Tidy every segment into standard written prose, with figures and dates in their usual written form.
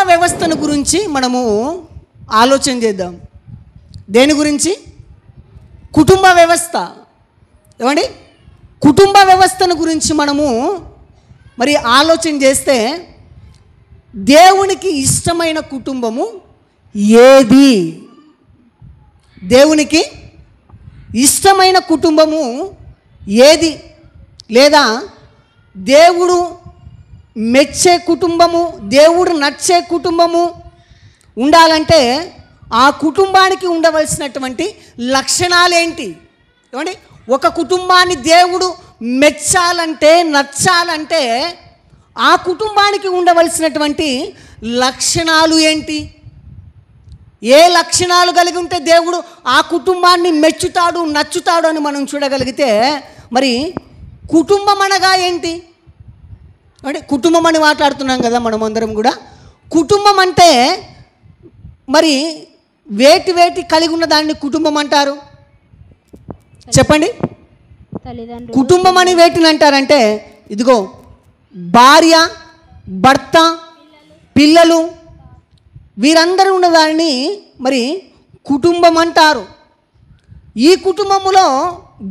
వ్యవస్థను గురించి మనము ఆలోచన చేద్దాం. దేని గురించి? కుటుంబ వ్యవస్థ. ఏమండి, కుటుంబ వ్యవస్థను గురించి మనము మరి ఆలోచన చేస్తే దేవునికి ఇష్టమైన కుటుంబము ఏది? దేవునికి ఇష్టమైన కుటుంబము ఏది? లేదా దేవుడు మెచ్చే కుటుంబము, దేవుడు నచ్చే కుటుంబము ఉండాలంటే ఆ కుటుంబానికి ఉండవలసినటువంటి లక్షణాలు ఏంటి? ఏమండి, ఒక కుటుంబాన్ని దేవుడు మెచ్చాలంటే, నచ్చాలంటే ఆ కుటుంబానికి ఉండవలసినటువంటి లక్షణాలు ఏంటి? ఏ లక్షణాలు కలిగి ఉంటే దేవుడు ఆ కుటుంబాన్ని మెచ్చుతాడు, నచ్చుతాడు అని మనం చూడగలిగితే, మరి కుటుంబం అనగా ఏంటి? అంటే కుటుంబం అని మాట్లాడుతున్నాం కదా మనం అందరం కూడా. కుటుంబం అంటే మరి వేటి వేటి కలిగి ఉన్న దాన్ని కుటుంబం అంటారు? చెప్పండి. కుటుంబం అని వేటిని అంటారంటే, ఇదిగో భార్య, భర్త, పిల్లలు, వీరందరూ ఉన్నదాన్ని మరి కుటుంబం అంటారు. ఈ కుటుంబములో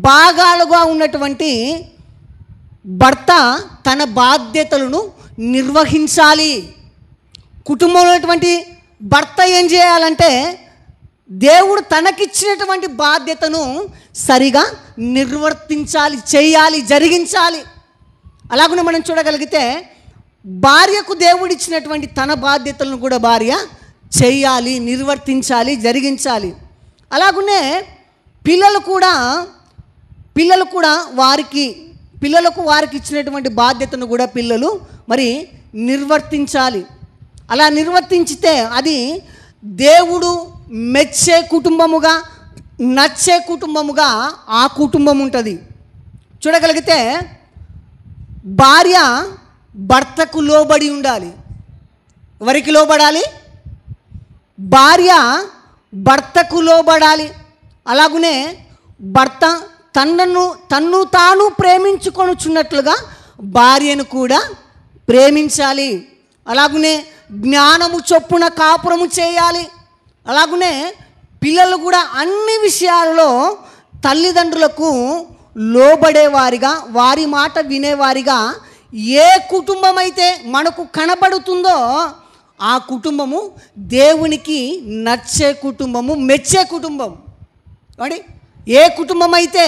భాగాలుగా ఉన్నటువంటి భర్త తన బాధ్యతలను నిర్వహించాలి. కుటుంబంలో ఉన్నటువంటి భర్త ఏం చేయాలంటే దేవుడు తనకిచ్చినటువంటి బాధ్యతను సరిగా నిర్వర్తించాలి, చేయాలి, జరిగించాలి. అలాగనే మనం చూడగలిగితే భార్యకు దేవుడు ఇచ్చినటువంటి తన బాధ్యతలను కూడా భార్య చేయాలి, నిర్వర్తించాలి, జరిగించాలి. అలాగనే పిల్లలు కూడా పిల్లలకు వారికి ఇచ్చినటువంటి బాధ్యతను కూడా పిల్లలు మరి నిర్వర్తించాలి. అలా నిర్వర్తించితే అది దేవుడు మెచ్చే కుటుంబముగా, నచ్చే కుటుంబముగా ఆ కుటుంబం ఉంటుంది. చూడగలిగితే భార్య భర్తకు లోబడి ఉండాలి. ఎవరికి లోబడాలి? భార్య భర్తకు లోబడాలి. అలాగనే భర్త తన్ను తాను ప్రేమించుకొనుచున్నట్లుగా భార్యను కూడా ప్రేమించాలి. అలాగనే జ్ఞానము చొప్పున కాపురము చేయాలి. అలాగనే పిల్లలు కూడా అన్ని విషయాలలో తల్లిదండ్రులకు లోబడేవారిగా, వారి మాట వినేవారిగా ఏ కుటుంబం అయితే మనకు కనబడుతుందో ఆ కుటుంబము దేవునికి నచ్చే కుటుంబము, మెచ్చే కుటుంబం. అంటే ఏ కుటుంబం అయితే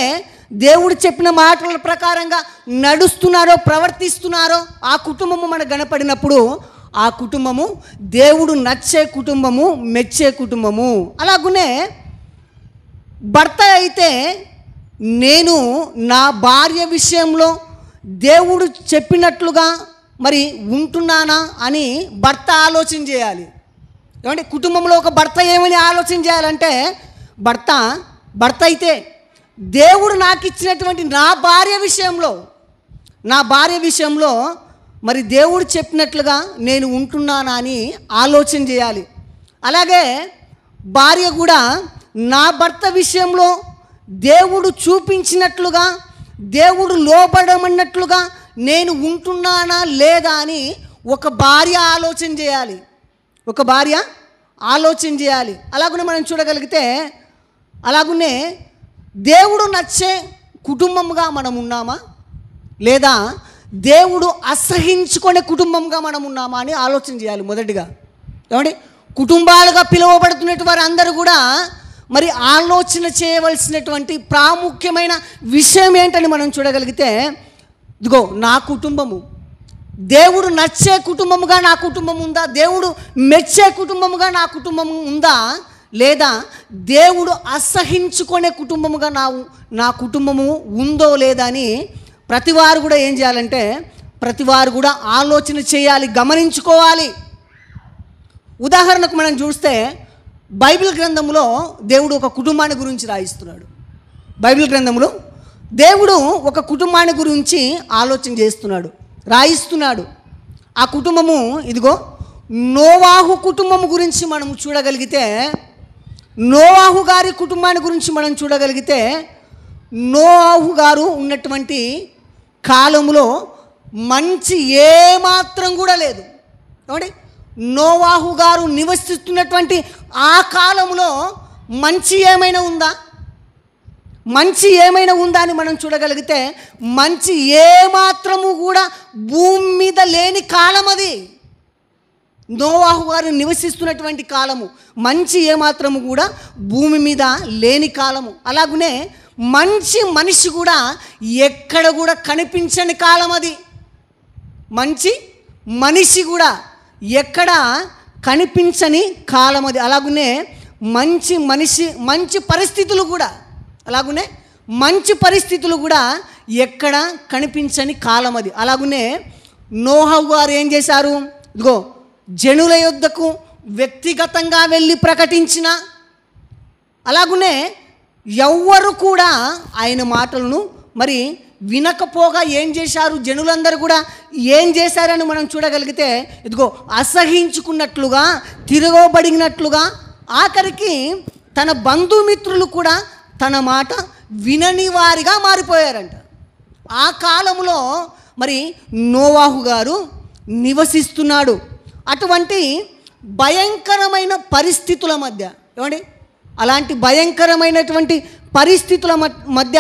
దేవుడు చెప్పిన మాటల ప్రకారంగా నడుస్తున్నారో, ప్రవర్తిస్తున్నారో ఆ కుటుంబము మనకు కనపడినప్పుడు ఆ కుటుంబము దేవుడు నచ్చే కుటుంబము, మెచ్చే కుటుంబము. అలాగనే భర్త అయితే నేను నా భార్య విషయంలో దేవుడు చెప్పినట్లుగా మరి ఉంటున్నానా అని భర్త ఆలోచన చేయాలి. ఏమంటే కుటుంబంలో ఒక భర్త ఏమని ఆలోచన చేయాలంటే, భర్త అయితే దేవుడు నాకు ఇచ్చినటువంటి నా భార్య విషయంలో మరి దేవుడు చెప్పినట్లుగా నేను ఉంటున్నానా అని ఆలోచన చేయాలి. అలాగే భార్య కూడా నా భర్త విషయంలో దేవుడు చూపించినట్లుగా, దేవుడు లోబడమన్నట్లుగా నేను ఉంటున్నానా లేదా అని ఒక భార్య ఆలోచన చేయాలి. అలాగనే మనం చూడగలిగితే, అలాగనే దేవుడు నచ్చే కుటుంబంగా మనం ఉన్నామా, లేదా దేవుడు అసహించుకునే కుటుంబంగా మనం ఉన్నామా అని ఆలోచన చేయాలి. మొదటిగా ఏమండి, కుటుంబాలుగా పిలువబడుతున్నటువంటి వారు అందరూ కూడా మరి ఆలోచన చేయవలసినటువంటి ప్రాముఖ్యమైన విషయం ఏంటని మనం చూడగలిగితే, ఇదిగో నా కుటుంబము దేవుడు నచ్చే కుటుంబముగా నా కుటుంబం ఉందా, దేవుడు మెచ్చే కుటుంబముగా నా కుటుంబం ఉందా, లేదా దేవుడు అసహించుకునే కుటుంబముగా నా కుటుంబము ఉందో లేదా అని ప్రతివారు కూడా ఏం చేయాలంటే, ప్రతివారు కూడా ఆలోచన చేయాలి, గమనించుకోవాలి. ఉదాహరణకు మనం చూస్తే బైబిల్ గ్రంథంలో దేవుడు ఒక కుటుంబాన్ని గురించి రాయిస్తున్నాడు. బైబిల్ గ్రంథంలో దేవుడు ఒక కుటుంబాన్ని గురించి ఆలోచన చేస్తున్నాడు, రాయిస్తున్నాడు. ఆ కుటుంబము ఇదిగో నోవాహు కుటుంబము గురించి మనం చూడగలిగితే, నోవాహు గారి కుటుంబాన్ని గురించి మనం చూడగలిగితే, నోవాహు గారు ఉన్నటువంటి కాలంలో మంచి ఏమాత్రం కూడా లేదు. కాబట్టి నోవాహు గారు నివసిస్తున్నటువంటి ఆ కాలంలో మంచి ఏమైనా ఉందా? మంచి ఏమైనా ఉందా అని మనం చూడగలిగితే మంచి ఏమాత్రము కూడా భూమి మీద లేని కాలం అది. నోవాహు గారు నివసిస్తున్నటువంటి కాలము మంచి ఏమాత్రము కూడా భూమి మీద లేని కాలము. అలాగనే మంచి మనిషి కూడా ఎక్కడ కూడా కనిపించని కాలం అది. మంచి మనిషి కూడా ఎక్కడ కనిపించని కాలం అది. అలాగనే మంచి మనిషి మంచి పరిస్థితులు కూడా అలాగనే మంచి పరిస్థితులు కూడా ఎక్కడ కనిపించని కాలం అది. అలాగనే నోవాహు గారు ఏం చేశారు? ఇదిగో జనుల యొద్దకు వ్యక్తిగతంగా వెళ్ళి ప్రకటించిన, అలాగనే ఎవ్వరు కూడా ఆయన మాటలను మరి వినకపోగా ఏం చేశారు? జనులందరూ కూడా ఏం చేశారని మనం చూడగలిగితే ఇదిగో అసహించుకున్నట్లుగా, తిరగబడినట్లుగా, ఆఖరికి తన బంధుమిత్రులు కూడా తన మాట వినని వారిగా మారిపోయారంట. ఆ కాలంలో మరి నోవాహు గారు నివసిస్తున్నాడు. అటువంటి భయంకరమైన పరిస్థితుల మధ్య, ఏమండి, అలాంటి భయంకరమైనటువంటి పరిస్థితుల మధ్య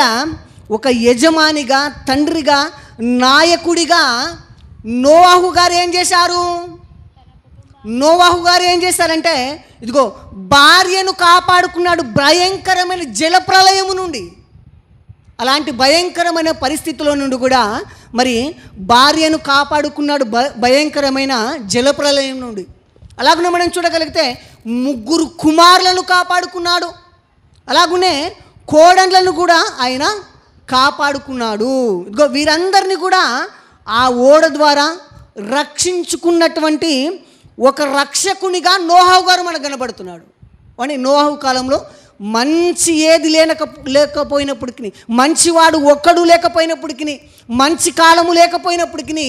ఒక యజమానిగా, తండ్రిగా, నాయకుడిగా నోవాహు గారు ఏం చేశారు? నోవాహు గారు ఏం చేశారంటే ఇదిగో భార్యను కాపాడుకున్నాడు భయంకరమైన జలప్రలయము నుండి. అలాంటి భయంకరమైన పరిస్థితుల నుండి కూడా మరి భార్యను కాపాడుకున్నాడు భయంకరమైన జలప్రలయం నుండి. అలాగనే మనం చూడగలిగితే 3 కుమారులను కాపాడుకున్నాడు. అలాగనే కోడళ్ళను కూడా ఆయన కాపాడుకున్నాడు. ఇదిగో వీరందరినీ కూడా ఆ ఓడ ద్వారా రక్షించుకున్నటువంటి ఒక రక్షకునిగా నోవాహు గారు మనకు కనబడుతున్నాడు. అని నోవాహు కాలంలో మంచి ఏది లేకపోయినప్పటికీ, మంచివాడు ఒక్కడు లేకపోయినప్పటికీ, మంచి కాలము లేకపోయినప్పటికీ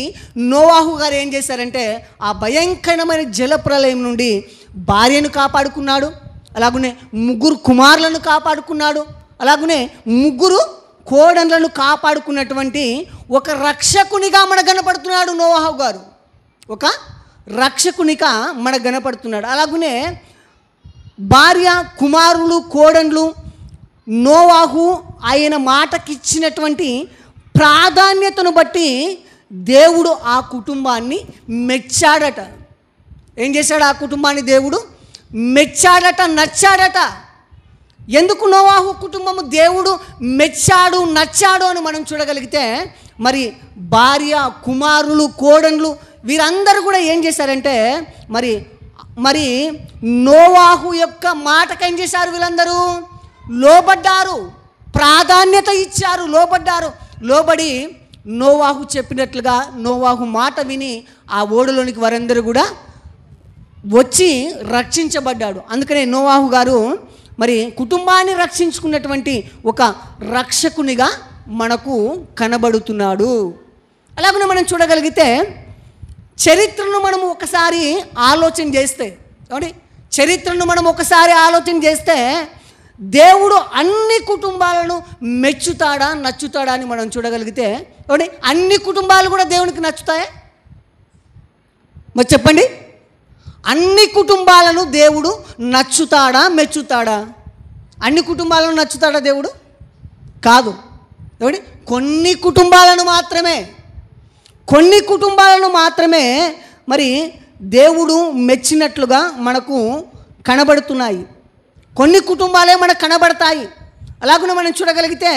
నోవాహు గారు ఏం చేశారంటే ఆ భయంకరమైన జలప్రలయం నుండి భార్యను కాపాడుకున్నాడు. అలాగనే 3 కుమారులను కాపాడుకున్నాడు. అలాగనే 3 కోడళ్ళను కాపాడుకున్నటువంటి ఒక రక్షకునిగా మనకు కనపడుతున్నాడు నోవాహు గారు. ఒక రక్షకునిగా మనకు కనపడుతున్నాడు. అలాగనే భార్య, కుమారులు, కోడళ్ళు నోవాహు ఆయన మాటకిచ్చినటువంటి ప్రాధాన్యతను బట్టి దేవుడు ఆ కుటుంబాన్ని మెచ్చాడట. ఏం చేశాడు? ఆ కుటుంబాన్ని దేవుడు మెచ్చాడట, నచ్చాడట. ఎందుకు నోవాహు కుటుంబము దేవుడు మెచ్చాడు, నచ్చాడు అని మనం చూడగలిగితే మరి భార్య, కుమారులు, కోడళ్ళు వీరందరూ కూడా ఏం చేశారంటే మరి నోవాహు యొక్క మాటకు ఏం చేశారు? వీళ్ళందరూ లోబడ్డారు, ప్రాధాన్యత ఇచ్చారు, లోబడి నోవాహు చెప్పినట్లుగా నోవాహు మాట విని ఆ ఓడలోనికి వారందరూ కూడా వచ్చి రక్షించబడ్డాడు. అందుకనే నోవాహు గారు మరి కుటుంబాన్ని రక్షించుకున్నటువంటి ఒక రక్షకునిగా మనకు కనబడుతున్నాడు. అలాగనే మనం చూడగలిగితే చరిత్రను మనము ఒకసారి ఆలోచన చేస్తే, చరిత్రను మనం ఒకసారి ఆలోచన చేస్తే దేవుడు అన్ని కుటుంబాలను మెచ్చుతాడా, నచ్చుతాడా అని మనం చూడగలిగితే అన్ని కుటుంబాలు కూడా దేవునికి నచ్చుతాయా? మరి చెప్పండి, అన్ని కుటుంబాలను దేవుడు నచ్చుతాడా, మెచ్చుతాడా? అన్ని కుటుంబాలను నచ్చుతాడా దేవుడు? కాదు. కొన్ని కుటుంబాలను మాత్రమే మరి దేవుడు మెచ్చినట్లుగా మనకు కనబడుతున్నాయి. కొన్ని కుటుంబాలే మనకు కనబడతాయి. అలాగనే మనం చూడగలిగితే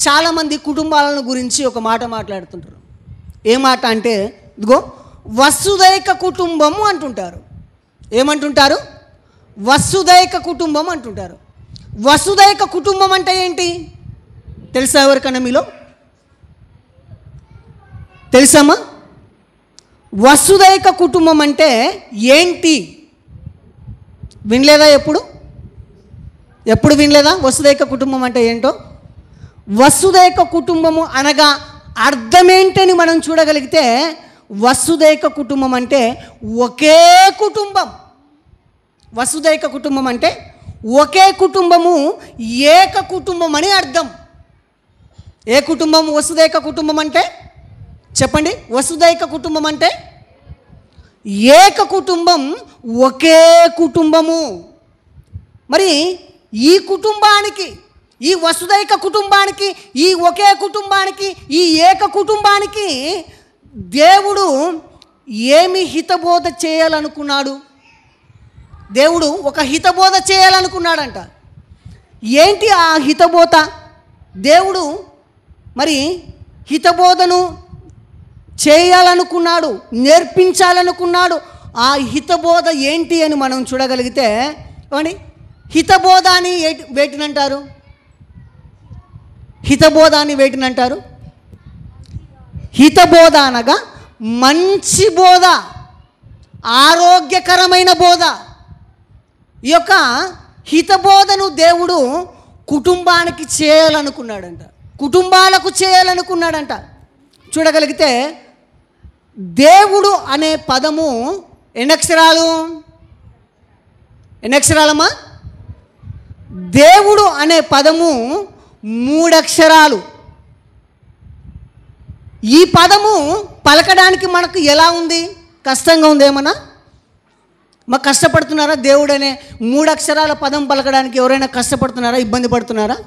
చాలామంది కుటుంబాలను గురించి ఒక మాట మాట్లాడుతుంటారు. ఏ మాట అంటే ఇదిగో వసుదైక కుటుంబము అంటుంటారు. ఏమంటుంటారు? వసుదైక కుటుంబం అంటుంటారు. వసుదైక కుటుంబం అంటే ఏంటి తెలుసా? ఎవరికన్నా మీలో తెలుసమ్మా? వసుదైక కుటుంబం అంటే ఏంటి? వినలేదా? ఎప్పుడు వినలేదా వసుదైక కుటుంబం అంటే ఏంటో? వసుదైక కుటుంబము అనగా అర్థమేంటని మనం చూడగలిగితే వసుదైక కుటుంబం అంటే ఒకే కుటుంబం. వసుదైక కుటుంబం అంటే ఒకే కుటుంబము, ఏక కుటుంబం అని అర్థం. ఏ కుటుంబం వసుదైక కుటుంబం అంటే? చెప్పండి. వసుదైక కుటుంబం అంటే ఏక కుటుంబం, ఒకే కుటుంబము. మరి ఈ కుటుంబానికి, ఈ వసుదైక కుటుంబానికి, ఈ ఒకే కుటుంబానికి, ఈ ఏక కుటుంబానికి దేవుడు ఏమి హితబోధ చేయాలనుకున్నాడు? దేవుడు ఒక హితబోధ చేయాలనుకున్నాడంట. ఏంటి ఆ హితబోధ? దేవుడు మరి హితబోధను చేయాలనుకున్నాడు, నేర్పించాలనుకున్నాడు. ఆ హితబోధ ఏంటి అని మనం చూడగలిగితే, ఏమండి, హితబోధ అని వేటినంటారు? హితబోధ అని వేటినంటారు? హితబోధ అనగా మంచి బోధ, ఆరోగ్యకరమైన బోధ. ఈ యొక్క హితబోధను దేవుడు కుటుంబానికి చేయాలనుకున్నాడంట, కుటుంబాలకు చేయాలనుకున్నాడంట. చూడగలిగితే దేవుడు అనే పదము ఎన్ని అక్షరాలు? ఎన్ని అక్షరాలమ్మా? దేవుడు అనే పదము 3 అక్షరాలు. ఈ పదము పలకడానికి మనకు ఎలా ఉంది? కష్టంగా ఉంది ఏమన్నా? మాకు కష్టపడుతున్నారా? దేవుడు అనే 3 అక్షరాల పదం పలకడానికి ఎవరైనా కష్టపడుతున్నారా? ఇబ్బంది పడుతున్నారా?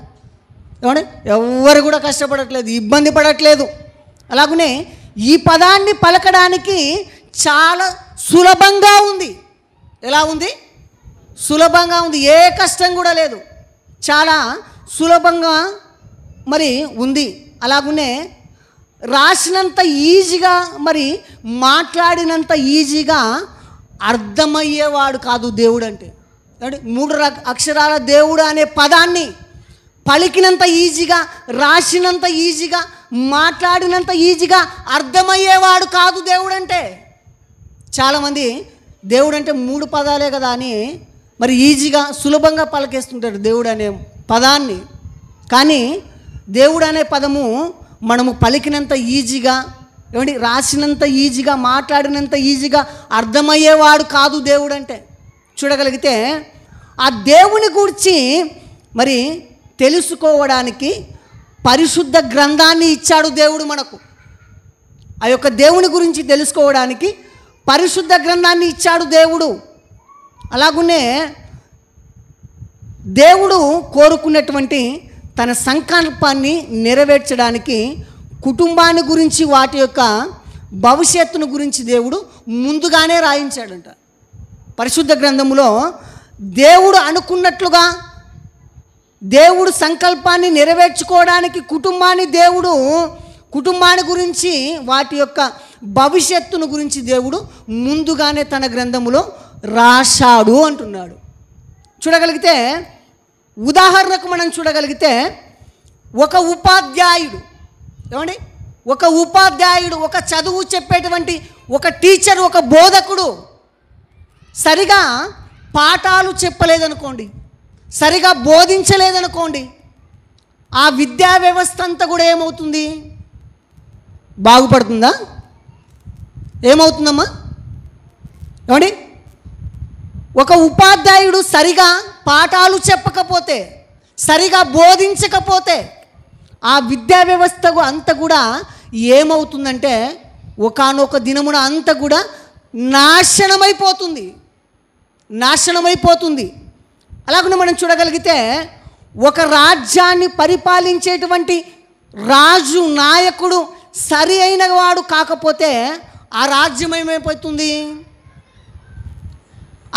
ఏమండి, ఎవరు కూడా కష్టపడట్లేదు, ఇబ్బంది పడట్లేదు. అలాగనే ఈ పదాన్ని పలకడానికి చాలా సులభంగా ఉంది. ఎలా ఉంది? సులభంగా ఉంది, ఏ కష్టం కూడా లేదు, చాలా సులభంగా మరి ఉంది. అలాగనే రాసినంత ఈజీగా, మరి మాట్లాడినంత ఈజీగా అర్థమయ్యేవాడు కాదు దేవుడు అంటే. 3 అక్షరాల దేవుడు అనే పదాన్ని పలికినంత ఈజీగా, రాసినంత ఈజీగా, మాట్లాడినంత ఈజీగా అర్థమయ్యేవాడు కాదు దేవుడు అంటే. చాలామంది దేవుడు అంటే 3 పదాలే కదా అని మరి ఈజీగా, సులభంగా పలికేస్తుంటారు దేవుడు అనే పదాన్ని. కానీ దేవుడు అనే పదము మనము పలికినంత ఈజీగా, ఏమండి, రాసినంత ఈజీగా, మాట్లాడినంత ఈజీగా అర్థమయ్యేవాడు కాదు దేవుడు అంటే. చూడగలిగితే ఆ దేవుని గురించి మరి తెలుసుకోవడానికి పరిశుద్ధ గ్రంథాన్ని ఇచ్చాడు దేవుడు మనకు. ఆ యొక్క దేవుని గురించి తెలుసుకోవడానికి పరిశుద్ధ గ్రంథాన్ని ఇచ్చాడు దేవుడు. అలాగునే దేవుడు కోరుకున్నటువంటి తన సంకల్పాన్ని నెరవేర్చడానికి కుటుంబాన్ని గురించి, వాటి యొక్క భవిష్యత్తును గురించి దేవుడు ముందుగానే రాయించాడంట. పరిశుద్ధ గ్రంథములో దేవుడు అనుకున్నట్లుగా, దేవుడు సంకల్పాన్ని నెరవేర్చుకోవడానికి కుటుంబాన్ని గురించి, వాటి యొక్క భవిష్యత్తును గురించి దేవుడు ముందుగానే తన గ్రంథములో రాశాడు అంటున్నాడు. చూడగలిగితే, ఉదాహరణకు మనం చూడగలిగితే, ఒక ఉపాధ్యాయుడు, ఏమండి, ఒక ఉపాధ్యాయుడు, ఒక చదువు చెప్పేటువంటి ఒక టీచర్, ఒక బోధకుడు సరిగా పాఠాలు చెప్పలేదనుకోండి, సరిగా బోధించలేదనుకోండి, ఆ విద్యా వ్యవస్థ అంతా కూడా ఏమవుతుంది? బాగుపడుతుందా? ఏమవుతుందమ్మా? ఏమండి, ఒక ఉపాధ్యాయుడు సరిగా పాఠాలు చెప్పకపోతే, సరిగా బోధించకపోతే, ఆ విద్యా వ్యవస్థకు అంతా కూడా ఏమవుతుందంటే ఒకానొక దినమున అంతా కూడా నాశనమైపోతుంది. అలాగనే మనం చూడగలిగితే, ఒక రాజ్యాన్ని పరిపాలించేటువంటి రాజు, నాయకుడు సరి అయిన వాడు కాకపోతే ఆ రాజ్యం ఏమైపోతుంది?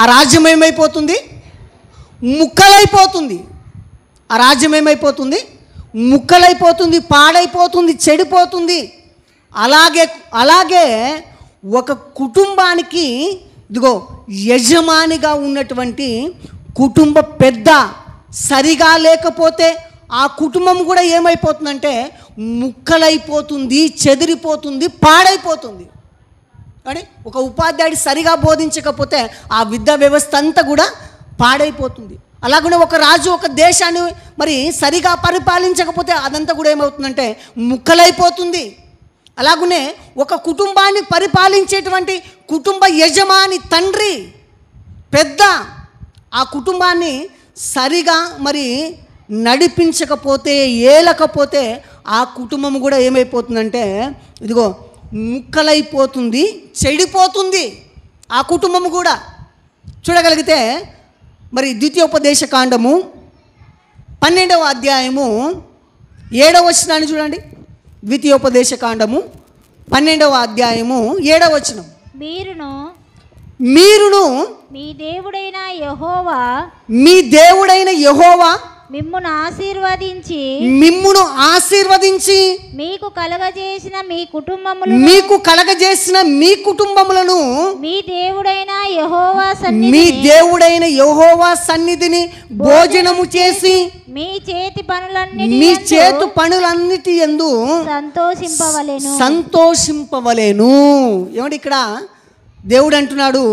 ఆ రాజ్యం ఏమైపోతుంది? ముక్కలైపోతుంది. ఆ రాజ్యం ఏమైపోతుంది? ముక్కలైపోతుంది, పాడైపోతుంది, చెడిపోతుంది. అలాగే ఒక కుటుంబానికి, ఇదిగో, యజమానిగా ఉన్నటువంటి కుటుంబ పెద్ద సరిగా లేకపోతే ఆ కుటుంబం కూడా ఏమైపోతుందంటే ముక్కలైపోతుంది, చెదిరిపోతుంది, పాడైపోతుంది. కానీ ఒక ఉపాధ్యాయుడు సరిగా బోధించకపోతే ఆ విద్యా వ్యవస్థ అంతా కూడా పాడైపోతుంది. అలాగనే ఒక రాజు ఒక దేశాన్ని మరి సరిగా పరిపాలించకపోతే అదంతా కూడా ఏమవుతుందంటే ముక్కలైపోతుంది. అలాగనే ఒక కుటుంబాన్ని పరిపాలించేటువంటి కుటుంబ యజమాని, తండ్రి, పెద్ద, ఆ కుటుంబాన్ని సరిగా మరి నడిపించకపోతే, ఏలకపోతే ఆ కుటుంబం కూడా ఏమైపోతుందంటే ఇదిగో ముక్కలైపోతుంది, చెడిపోతుంది. ఆ కుటుంబము కూడా చూడగలిగితే మరి ద్వితీయోపదేశ కాండము 12వ అధ్యాయము 7వ వచనాన్ని చూడండి. ద్వితీయోపదేశ కాండము 12వ అధ్యాయము 7వ వచనం. మీరును మీ దేవుడైన యెహోవా మిమ్మును ఆశీర్వదించి మీకు కలగజేసిన మీ కుటుంబములను మీ దేవుడైన యెహోవా సన్నిధిని భోజనము చేసి మీ చేతి పనులన్నిటి యందు సంతోషింపవలెను. ఏమండి, ఇక్కడ దేవుడు అంటున్నాడు,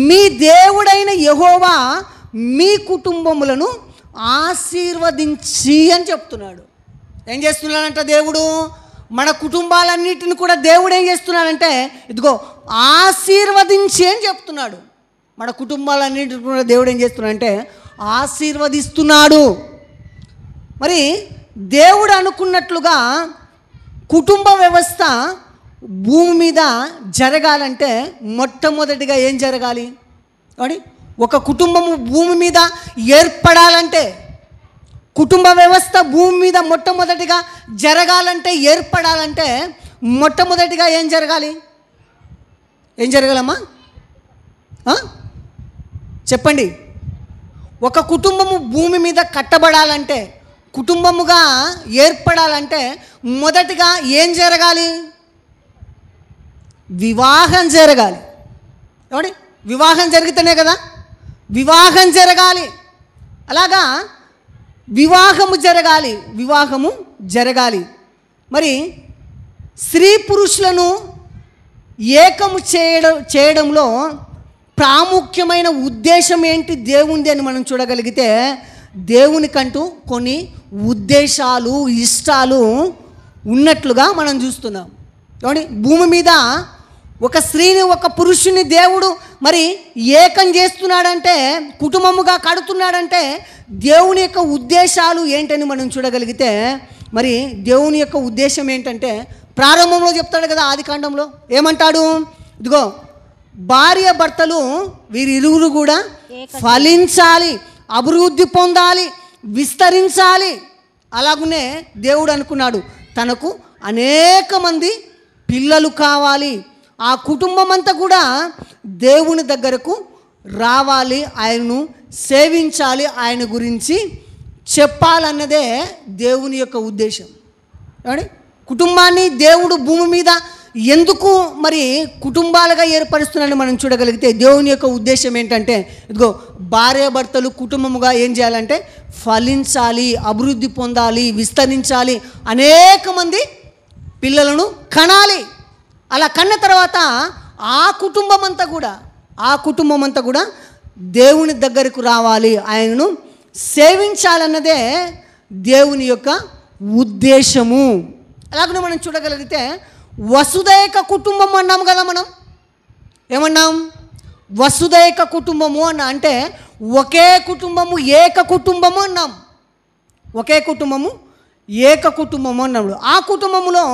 మీ దేవుడైన యెహోవా మీ కుటుంబములను ఆశీర్వదించి అని చెప్తున్నాడు. ఏం చేస్తున్నాడంట దేవుడు? మన కుటుంబాలన్నిటిని కూడా దేవుడు ఏం చేస్తున్నాడంటే ఇదిగో ఆశీర్వదించి అని చెప్తున్నాడు. మన కుటుంబాలన్నిటిని కూడా దేవుడు ఏం చేస్తున్నాడంటే ఆశీర్వదిస్తున్నాడు. మరి దేవుడు అనుకున్నట్లుగా కుటుంబ వ్యవస్థ భూమి మీద జరగాలంటే మొట్టమొదటిగా ఏం జరగాలి? ఒక కుటుంబము భూమి మీద ఏర్పడాలంటే, కుటుంబ వ్యవస్థ భూమి మీద మొట్టమొదటిగా జరగాలంటే, ఏర్పడాలంటే మొట్టమొదటిగా ఏం జరగాలి? ఏం జరగాలమ్మా చెప్పండి. ఒక కుటుంబము భూమి మీద కట్టబడాలంటే, కుటుంబముగా ఏర్పడాలంటే మొదటిగా ఏం జరగాలి? వివాహం జరగాలి. వివాహం జరిగితేనే కదా వివాహం జరగాలి. అలాగా వివాహము జరగాలి. మరి స్త్రీ పురుషులను ఏకము చేయడంలో ప్రాముఖ్యమైన ఉద్దేశం ఏంటి దేవునిది అని మనం చూడగలిగితే, దేవునికంటూ కొన్ని ఉద్దేశాలు, ఇష్టాలు ఉన్నట్లుగా మనం చూస్తున్నాం. భూమి మీద ఒక స్త్రీని, ఒక పురుషుని దేవుడు మరి ఏకం చేస్తున్నాడంటే, కుటుంబముగా కడుతున్నాడంటే దేవుని యొక్క ఉద్దేశాలు ఏంటని మనం చూడగలిగితే, మరి దేవుని యొక్క ఉద్దేశం ఏంటంటే ప్రారంభంలో చెప్తాడు కదా, ఆదికాండంలో ఏమంటాడు? ఇదిగో భార్య భర్తలు వీరిరువురు కూడా ఫలించాలి, అభివృద్ధి పొందాలి, విస్తరించాలి. అలాగనే దేవుడు అనుకున్నాడు తనకు అనేక మంది పిల్లలు కావాలి, ఆ కుటుంబం అంతా కూడా దేవుని దగ్గరకు రావాలి, ఆయనను సేవించాలి, ఆయన గురించి చెప్పాలన్నదే దేవుని యొక్క ఉద్దేశం. కుటుంబాన్ని దేవుడు భూమి మీద ఎందుకు మరి కుటుంబాలుగా ఏర్పరుస్తున్నాడని మనం చూడగలిగితే, దేవుని యొక్క ఉద్దేశం ఏంటంటే ఇదిగో భార్యాభర్తలు కుటుంబముగా ఏం చేయాలంటే ఫలించాలి, అభివృద్ధి పొందాలి, విస్తరించాలి, అనేక మంది పిల్లలను కనాలి. అలా కన్న తర్వాత ఆ కుటుంబం అంతా కూడా దేవుని దగ్గరకు రావాలి, ఆయనను సేవించాలన్నదే దేవుని యొక్క ఉద్దేశము. అలాగనే మనం చూడగలిగితే వసుదైక కుటుంబం అన్నాం కదా. మనం ఏమన్నాం? వసుదైక కుటుంబము అంటే ఒకే కుటుంబము, ఏక కుటుంబము అన్నాం. ఒకే కుటుంబము, ఏక కుటుంబము అన్నాడు. ఆ కుటుంబంలో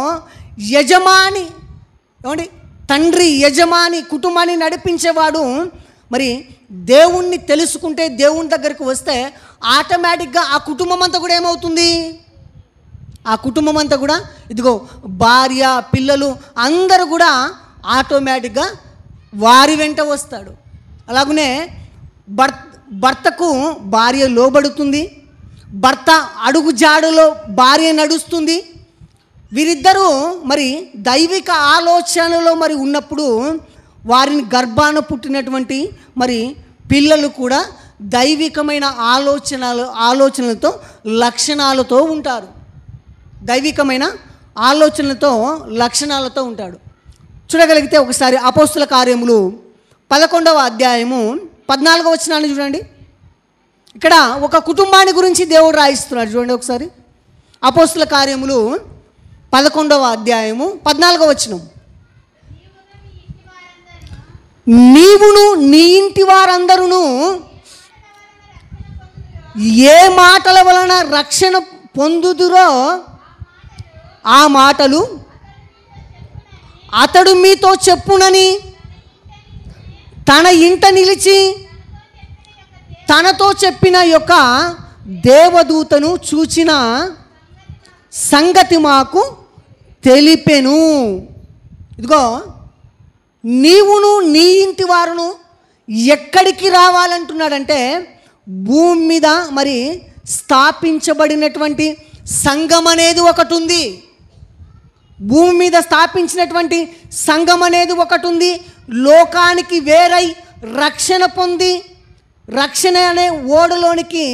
యజమాని, తండ్రి యజమాని, కుటుంబాన్ని నడిపించేవాడు మరి దేవుణ్ణి తెలుసుకుంటే, దేవుని దగ్గరికి వస్తే ఆటోమేటిక్గా ఆ కుటుంబం అంతా కూడా ఏమవుతుంది? ఆ కుటుంబం అంతా కూడా ఇదిగో భార్య, పిల్లలు అందరూ కూడా ఆటోమేటిక్గా వారి వెంట వస్తాడు. అలాగనే భర్తకు భార్య లోబడుతుంది, భర్త అడుగు జాడలో భార్య నడుస్తుంది. వీరిద్దరూ మరి దైవిక ఆలోచనలో మరి ఉన్నప్పుడు వారిని గర్భాన పుట్టినటువంటి మరి పిల్లలు కూడా దైవికమైన ఆలోచనలతో లక్షణాలతో ఉంటారు. దైవికమైన లక్షణాలతో ఉంటాడు. చూడగలిగితే ఒకసారి అపోస్తుల కార్యములు 11వ అధ్యాయము 14వ వచనాన్ని చూడండి. ఇక్కడ ఒక కుటుంబాన్ని గురించి దేవుడు రాయిస్తున్నాడు. చూడండి ఒకసారి, అపోస్తుల కార్యములు 11వ అధ్యాయము 14వ వచనం. నీవును నీ ఇంటి వారందరూ ఏ మాటల వలన రక్షణ పొందుదురో ఆ మాటలు అతడు మీతో చెప్పునని తన ఇంట నిలిచి తనతో చెప్పిన యొక్క దేవదూతను చూచిన సంగతి మాకు తెలిపెను. ఇదిగో నీవును నీ ఇంటి వారును ఎక్కడికి రావాలంటున్నాడంటే భూమి మీద మరి స్థాపించబడినటువంటి సంఘం అనేది ఒకటి ఉంది. భూమి మీద స్థాపించినటువంటి సంఘం అనేది ఒకటి ఉంది. లోకానికి వేరై రక్షణ పొంది రక్షణ అనే ఓడలోనికి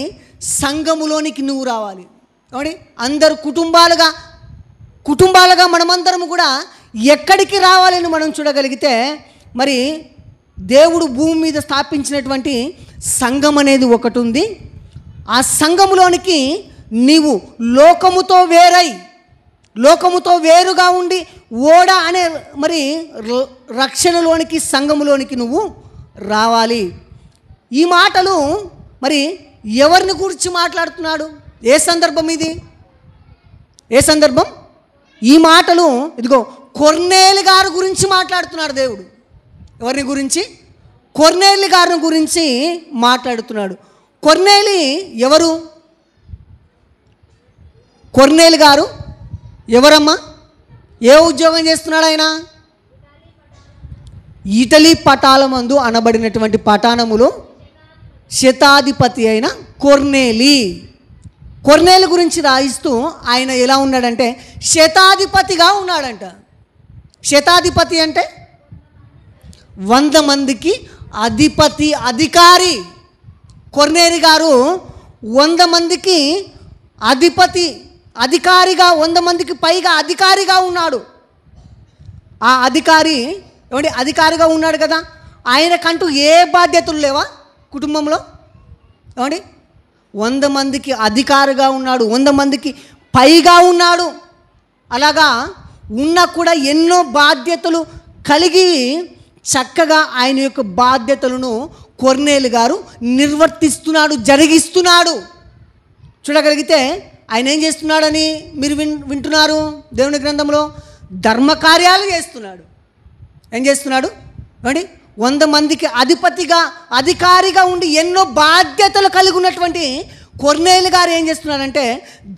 సంఘములోనికి నువ్వు రావాలి. కాబట్టి అందరు కుటుంబాలుగా మనమందరము కూడా ఎక్కడికి రావాలని మనం చూడగలిగితే మరి దేవుడు భూమి మీద స్థాపించినటువంటి సంఘం అనేది ఒకటి ఉంది. ఆ సంఘములోనికి నీవు లోకముతో వేరుగా ఉండి ఓడ అనే మరి రక్షణలోనికి సంఘములోనికి నువ్వు రావాలి. ఈ మాటలు మరి ఎవరిని గురించి మాట్లాడుతున్నాడు? ఏ సందర్భం ఇది? ఏ సందర్భం? ఈ మాటలు ఇదిగో కొర్నేలి గారి గురించి మాట్లాడుతున్నాడు దేవుడు. ఎవరిని గురించి? కొర్నేలి గారిని గురించి మాట్లాడుతున్నాడు. కొర్నేలి ఎవరు? కొర్నేలి గారు ఎవరమ్మా? ఏ ఉద్యోగం చేస్తున్నాడు ఆయన? ఇటలీ పటాలమందు అనబడినటువంటి పట్టణములో శతాధిపతి అయిన కొర్నేలి గురించి రాయిస్తూ ఆయన ఎలా ఉన్నాడంటే శతాధిపతిగా ఉన్నాడంట. శతాధిపతి అంటే 100 మందికి అధికారి. కొర్నేలి గారు 100 మందికి అధికారిగా 100 మందికి పైగా అధికారిగా ఉన్నాడు. ఆ అధికారిగా ఉన్నాడు కదా. ఆయనకంటూ ఏ బాధ్యతలు లేవా కుటుంబంలో? ఏమండి 100 మందికి అధికారిగా ఉన్నాడు, 100 మందికి పైగా ఉన్నాడు. అలాగా ఉన్నా కూడా ఎన్నో బాధ్యతలు కలిగి చక్కగా ఆయన యొక్క బాధ్యతలను కొర్నేలి గారు నిర్వర్తిస్తున్నాడు, జరిగిస్తున్నాడు. చూడగలిగితే ఆయన ఏం చేస్తున్నాడని మీరు వింటున్నారు దేవుని గ్రంథంలో? ధర్మకార్యాలు చేస్తున్నాడు. ఏం చేస్తున్నాడు? ఏమండి 100 మందికి అధికారిగా ఉండి ఎన్నో బాధ్యతలు కలిగి ఉన్నటువంటి కొర్నేలి గారు ఏం చేస్తున్నాడంటే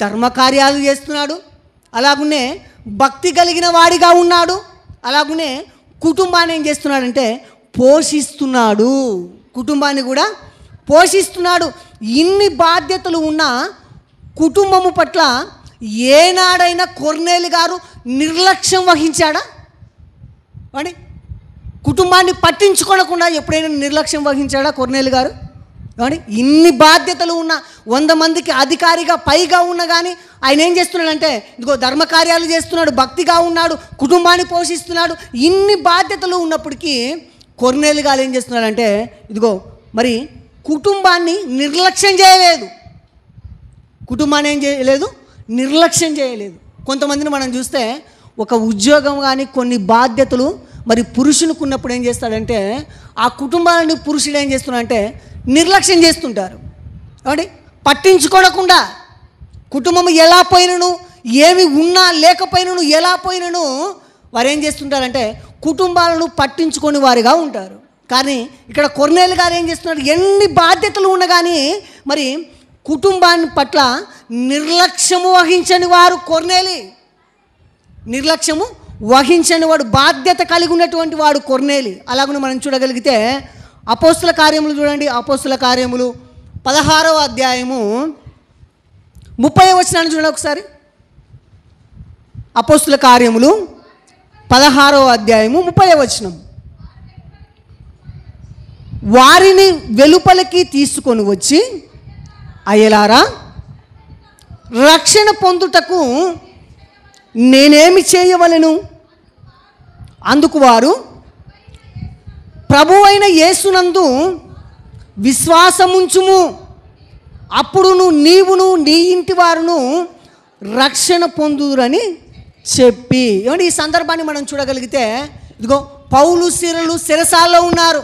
ధర్మకార్యాలు చేస్తున్నాడు. అలాగునే భక్తి కలిగిన వాడిగా ఉన్నాడు. అలాగునే కుటుంబాన్ని ఏం చేస్తున్నాడంటే పోషిస్తున్నాడు. కుటుంబాన్ని కూడా పోషిస్తున్నాడు. ఇన్ని బాధ్యతలు ఉన్న కుటుంబము పట్ల ఏనాడైనా కొర్నేలి గారు నిర్లక్ష్యం వహించాడా? అని కుటుంబాన్ని పట్టించుకోకుండా ఎప్పుడైనా నిర్లక్ష్యం వహించాడా కొర్నేలి గారు? కానీ ఇన్ని బాధ్యతలు ఉన్న 100 మందికి అధికారిగా పైగా ఉన్న కానీ ఆయన ఏం చేస్తున్నాడంటే ఇదిగో ధర్మకార్యాలు చేస్తున్నాడు, భక్తిగా ఉన్నాడు, కుటుంబాన్ని పోషిస్తున్నాడు. ఇన్ని బాధ్యతలు ఉన్నప్పటికీ కొర్నేలి గారు ఏం చేస్తున్నాడంటే ఇదిగో మరి కుటుంబాన్ని నిర్లక్ష్యం చేయలేదు. కుటుంబాన్ని ఏం చేయలేదు? నిర్లక్ష్యం చేయలేదు. కొంతమందిని మనం చూస్తే ఒక ఉద్యోగం కానీ కొన్ని బాధ్యతలు మరి పురుషునికి ఉన్నప్పుడు ఏం చేస్తాడంటే ఆ కుటుంబాన్ని పురుషుడు ఏం చేస్తున్నాడంటే నిర్లక్ష్యం చేస్తుంటారు. కాబట్టి పట్టించుకోకుండా కుటుంబం ఎలా పోయినను, ఏమి ఉన్నా లేకపోయినను, ఎలా పోయినను వారు ఏం చేస్తుంటారంటే కుటుంబాలను పట్టించుకొని వారిగా ఉంటారు. కానీ ఇక్కడ కొర్నేలి గారు ఏం చేస్తున్నారు? ఎన్ని బాధ్యతలు ఉన్నా కానీ మరి కుటుంబాన్ని పట్ల నిర్లక్ష్యము వహించని వారు కొర్నేలి. నిర్లక్ష్యము వహించని వాడు, బాధ్యత కలిగి ఉన్నటువంటి వాడు కొర్నేలి. అలాగనే మనం చూడగలిగితే అపోస్తుల కార్యములు చూడండి. అపోస్తుల కార్యములు 16వ అధ్యాయము 30వ వచనాన్ని చూడండి ఒకసారి. అపోస్తుల కార్యములు 16వ అధ్యాయము 30వ వచనం. వారిని వెలుపలికి తీసుకొని వచ్చి అయ్యలారా, రక్షణ పొందుటకు నేనేమి చేయవలెను? అందుకు వారు ప్రభువైన యేసునందు విశ్వాసముంచుము, అప్పుడును నీవును నీ ఇంటి వారును రక్షణ పొందురని చెప్పి. ఏమంటే ఈ సందర్భాన్ని మనం చూడగలిగితే ఇదిగో పౌలు శీలలు చెరసాల్లో ఉన్నారు.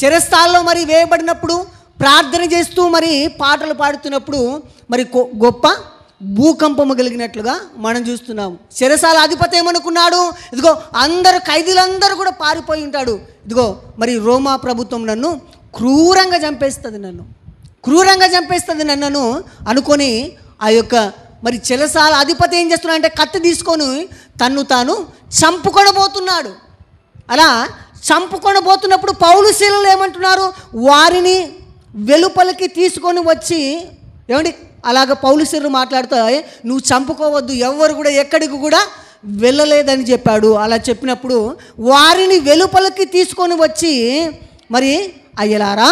చెరసాల్లో మరి వేయబడినప్పుడు ప్రార్థన చేస్తూ మరి పాటలు పాడుతున్నప్పుడు మరి గొప్ప భూకంపము కలిగినట్లుగా మనం చూస్తున్నాం. చెరసాల అధిపతి ఏమనుకున్నాడు? ఇదిగో అందరు ఖైదీలందరూ కూడా పారిపోయి ఉంటాడు. ఇదిగో మరి రోమా ప్రభుత్వం నన్ను క్రూరంగా చంపేస్తుంది, నన్ను అనుకొని ఆ యొక్క మరి చెరసాల అధిపతి ఏం చేస్తున్నాడు అంటే కత్తి తీసుకొని తాను చంపుకొనబోతున్నాడు. అలా చంపుకొనబోతున్నప్పుడు పౌలు శీలలు ఏమంటున్నారు? వారిని వెలుపలికి తీసుకొని వచ్చి, ఏమండి అలాగ పౌలు శీలలు మాట్లాడుతూ నువ్వు చంపుకోవద్దు, ఎవరు కూడా ఎక్కడికి కూడా వెళ్ళలేదని చెప్పాడు. అలా చెప్పినప్పుడు వారిని వెలుపలికి తీసుకొని వచ్చి, మరి అయ్యలారా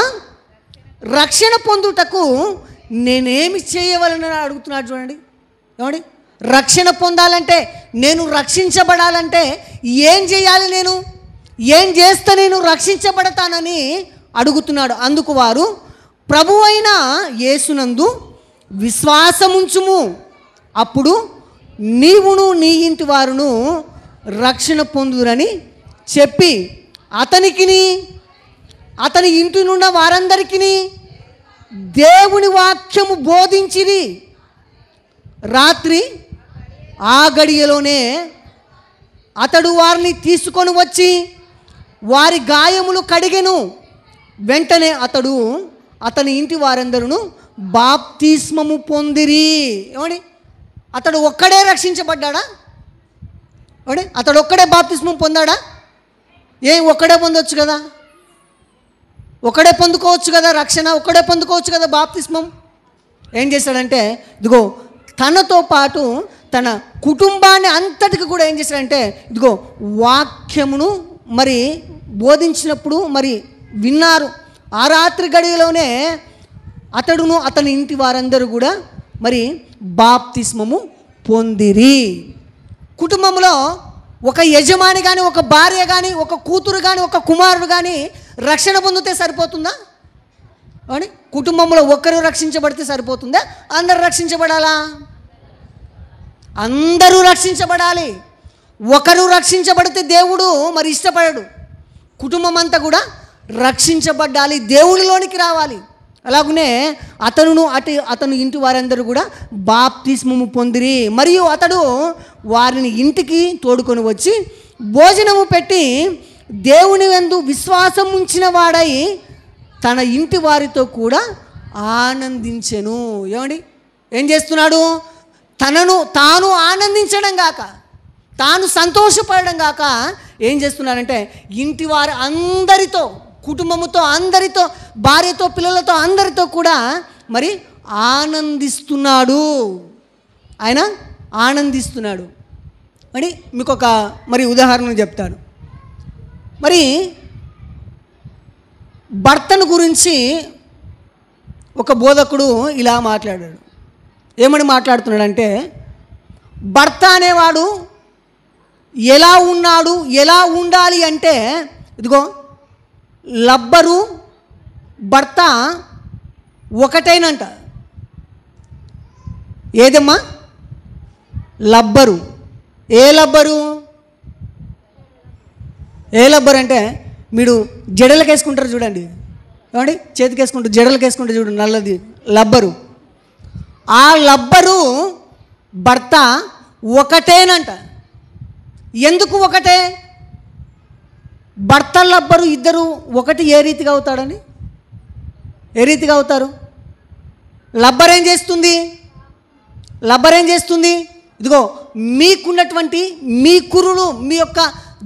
రక్షణ పొందుటకు నేనేమి చేయవలనని అడుగుతున్నాడు. చూడండి, ఏమండి రక్షణ పొందాలంటే, నేను రక్షించబడాలంటే ఏం చేయాలి, ఏం చేస్తే నేను రక్షించబడతానని అడుగుతున్నాడు. అందుకు వారు ప్రభువైన యేసునందు విశ్వాసముంచుము, అప్పుడు నీవును నీ ఇంటి వారును రక్షణ పొందురని చెప్పి అతని ఇంటి నుండి వారందరికీ దేవుని వాక్యము బోధించిరి. రాత్రి ఆ గడియలోనే అతడు వారిని తీసుకొని వచ్చి వారి గాయములు కడిగెను. వెంటనే అతని ఇంటి వారందరూ బాప్తిస్మము పొందిరి. ఏమండి అతడు ఒక్కడే రక్షించబడ్డాడా? ఏమండి అతడు ఒక్కడే బాప్తిస్మం పొందాడా? ఒక్కడే పొందొచ్చు కదా, ఒక్కడే పొందుకోవచ్చు కదా రక్షణ, ఒక్కడే పొందుకోవచ్చు కదా బాప్తిస్మం. ఏం చేశాడంటే ఇదిగో తనతో పాటు తన కుటుంబాన్ని అంతటికి కూడా ఏం చేశాడంటే ఇదిగో వాక్యమును మరి బోధించినప్పుడు మరి విన్నారు. ఆ రాత్రి గడియలోనే అతడును అతని ఇంటి వారందరూ కూడా మరి బాప్తిస్మము పొందిరి. కుటుంబంలో ఒక యజమాని కానీ, ఒక భార్య కానీ, ఒక కూతురు కానీ, ఒక కుమారుడు కానీ రక్షణ పొందితే సరిపోతుందా? అని కుటుంబంలో ఒక్కరు రక్షించబడితే సరిపోతుందా? అందరూ రక్షించబడాలా? అందరూ రక్షించబడాలి. ఒకరు రక్షించబడితే దేవుడు మరి ఇష్టపడడు. కుటుంబం అంతా కూడా రక్షించబడాలి, దేవుడిలోనికి రావాలి. అలాగనే అతను ఇంటి వారందరూ కూడా బాప్తిస్మము పొందిరి. మరియు అతడు వారిని ఇంటికి తోడుకొని వచ్చి భోజనము పెట్టి దేవుని యందు విశ్వాసం ఉంచిన వాడై తన ఇంటి వారితో కూడా ఆనందించెను. ఏమండి ఏం చేస్తున్నాడు? తాను ఆనందించడం గాక, తాను సంతోషపడడం గాక ఏం చేస్తున్నాడంటే ఇంటి వారి అందరితో, కుటుంబముతో అందరితో, భార్యతో, పిల్లలతో అందరితో కూడా మరి ఆనందిస్తున్నాడు. ఆయన ఆనందిస్తున్నాడు. మరి మీకు ఒక మరి ఉదాహరణ చెప్తాను. మరి భర్తను గురించి ఒక బోధకుడు ఇలా మాట్లాడాడు. ఏమని మాట్లాడుతున్నాడంటే భర్త అనేవాడు ఎలా ఉన్నాడు, ఎలా ఉండాలి అంటే ఇదిగో లబ్బరు భర్త ఒకటేనంట. ఏదమ్మా? లబ్బరు. ఏ లబ్బరు అంటే మీరు జడలకు వేసుకుంటారు చూడండి, ఏమండి చేతికి వేసుకుంటారు, జడలకు వేసుకుంటారు చూడండి, నల్లది లబ్బరు. ఆ లబ్బరు భర్త ఒకటేనంట. ఎందుకు ఒకటే? భర్త లబ్బరు ఇద్దరు ఒకటి ఏ రీతిగా అవుతాడని? ఏ రీతిగా అవుతారు? లబ్బర్ ఏం చేస్తుంది? ఇదిగో మీకున్నటువంటి మీ కురులు, మీ యొక్క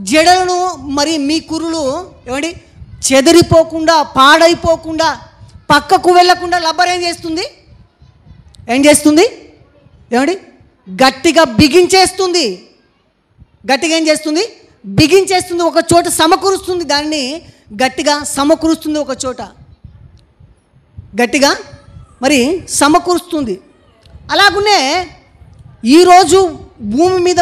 జడలను మరి మీ కురులు ఏమండి చెదిరిపోకుండా, పాడైపోకుండా, పక్కకు వెళ్ళకుండా లబ్బర్ ఏం చేస్తుంది? ఏమండి గట్టిగా బిగించేస్తుంది. బిగించేస్తుంది, ఒక చోట సమకూరుస్తుంది, దాన్ని గట్టిగా సమకూరుస్తుంది, ఒక చోట గట్టిగా మరి సమకూరుస్తుంది. అలాగునే ఈరోజు భూమి మీద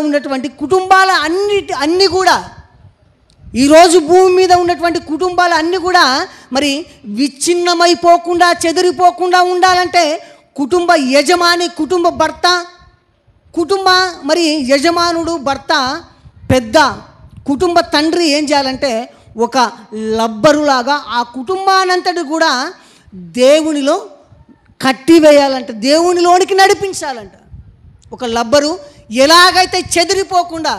ఉన్నటువంటి కుటుంబాల అన్నీ కూడా, ఈరోజు భూమి మీద ఉన్నటువంటి కుటుంబాలు అన్నీ కూడా మరి విచ్ఛిన్నమైపోకుండా, చెదిరిపోకుండా ఉండాలంటే కుటుంబ యజమాని, కుటుంబ భర్త, మరి యజమానుడు, భర్త, పెద్ద కుటుంబ తండ్రి ఏం చేయాలంటే ఒక లబ్బరులాగా ఆ కుటుంబానంతటి కూడా దేవునిలో కట్టివేయాలంట, దేవునిలోనికి నడిపించాలంట. ఒక లబ్బరు ఎలాగైతే చెదిరిపోకుండా,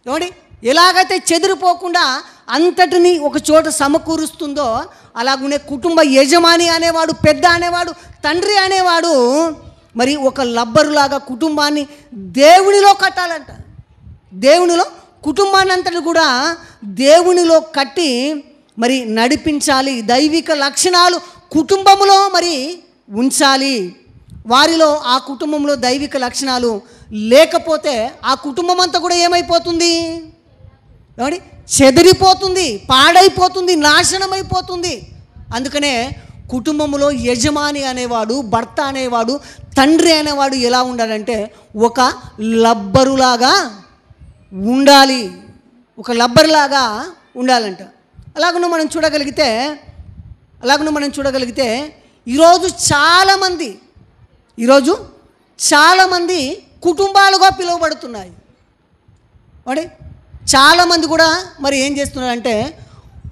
ఏమండి, ఎలాగైతే చెదిరిపోకుండా అంతటిని ఒక చోట సమకూరుస్తుందో, అలాగునే కుటుంబ యజమాని అనేవాడు, పెద్ద అనేవాడు, తండ్రి అనేవాడు మరి ఒక లబ్బరులాగా కుటుంబాన్ని దేవునిలో కట్టాలంట. దేవునిలో కుటుంబాన్ని అంతటి కూడా దేవునిలో కట్టి మరి నడిపించాలి. దైవిక లక్షణాలు కుటుంబంలో మరి ఉంచాలి. వారిలో, ఆ కుటుంబంలో దైవిక లక్షణాలు లేకపోతే ఆ కుటుంబం అంతా కూడా ఏమైపోతుంది? ఏమండి, చెదిరిపోతుంది, పాడైపోతుంది, నాశనమైపోతుంది. అందుకనే కుటుంబంలో యజమాని అనేవాడు, భర్త అనేవాడు, తండ్రి అనేవాడు ఎలా ఉండాలంటే ఒక లబ్బరులాగా ఉండాలి. ఒక లబ్బరులాగా ఉండాలంట. అలాగను మనం చూడగలిగితే ఈరోజు చాలామంది కుటుంబాలుగా పిలువబడుతున్నాయి. మరి చాలామంది కూడా మరి ఏం చేస్తున్నారంటే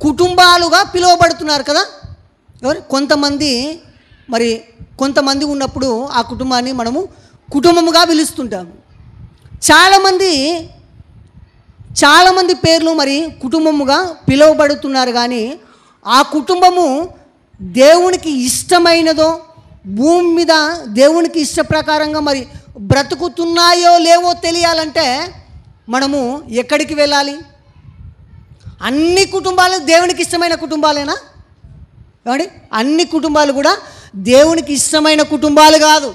కుటుంబాలుగా పిలువబడుతున్నారు కదా. కొంతమంది ఉన్నప్పుడు ఆ కుటుంబాన్ని మనము కుటుంబముగా పిలుస్తుంటాము. చాలామంది పేర్లు మరి కుటుంబముగా పిలువబడుతున్నారు. కానీ ఆ కుటుంబము దేవునికి ఇష్టమైనదో, భూమి మీద దేవునికి ఇష్ట ప్రకారంగా మరి బ్రతుకుతున్నాయో లేవో తెలియాలంటే మనము ఎక్కడికి వెళ్ళాలి? అన్ని కుటుంబాలు దేవునికి ఇష్టమైన కుటుంబాలేనా? ఏమండి, అన్ని కుటుంబాలు కూడా దేవునికి ఇష్టమైన కుటుంబాలు కాదు.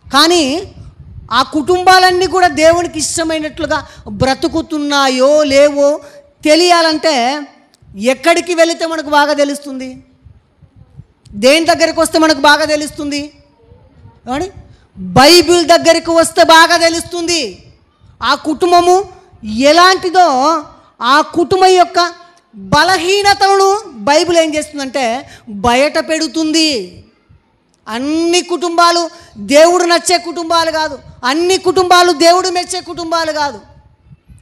కానీ ఆ కుటుంబాలన్నీ కూడా దేవునికి ఇష్టమైనట్లుగా బ్రతుకుతున్నాయో లేవో తెలియాలంటే ఎక్కడికి వెళితే మనకు బాగా తెలుస్తుంది? దేని దగ్గరికి వస్తే మనకు బాగా తెలుస్తుంది? ఏమండి, బైబిల్ దగ్గరికి వస్తే బాగా తెలుస్తుంది. ఆ కుటుంబము ఎలాంటిదో, ఆ కుటుంబం యొక్క బలహీనతలను బైబిల్ ఏం చేస్తుందంటే బయట పెడుతుంది. అన్ని కుటుంబాలు దేవుడు నచ్చే కుటుంబాలు కాదు, అన్ని కుటుంబాలు దేవుడు మెచ్చే కుటుంబాలు కాదు.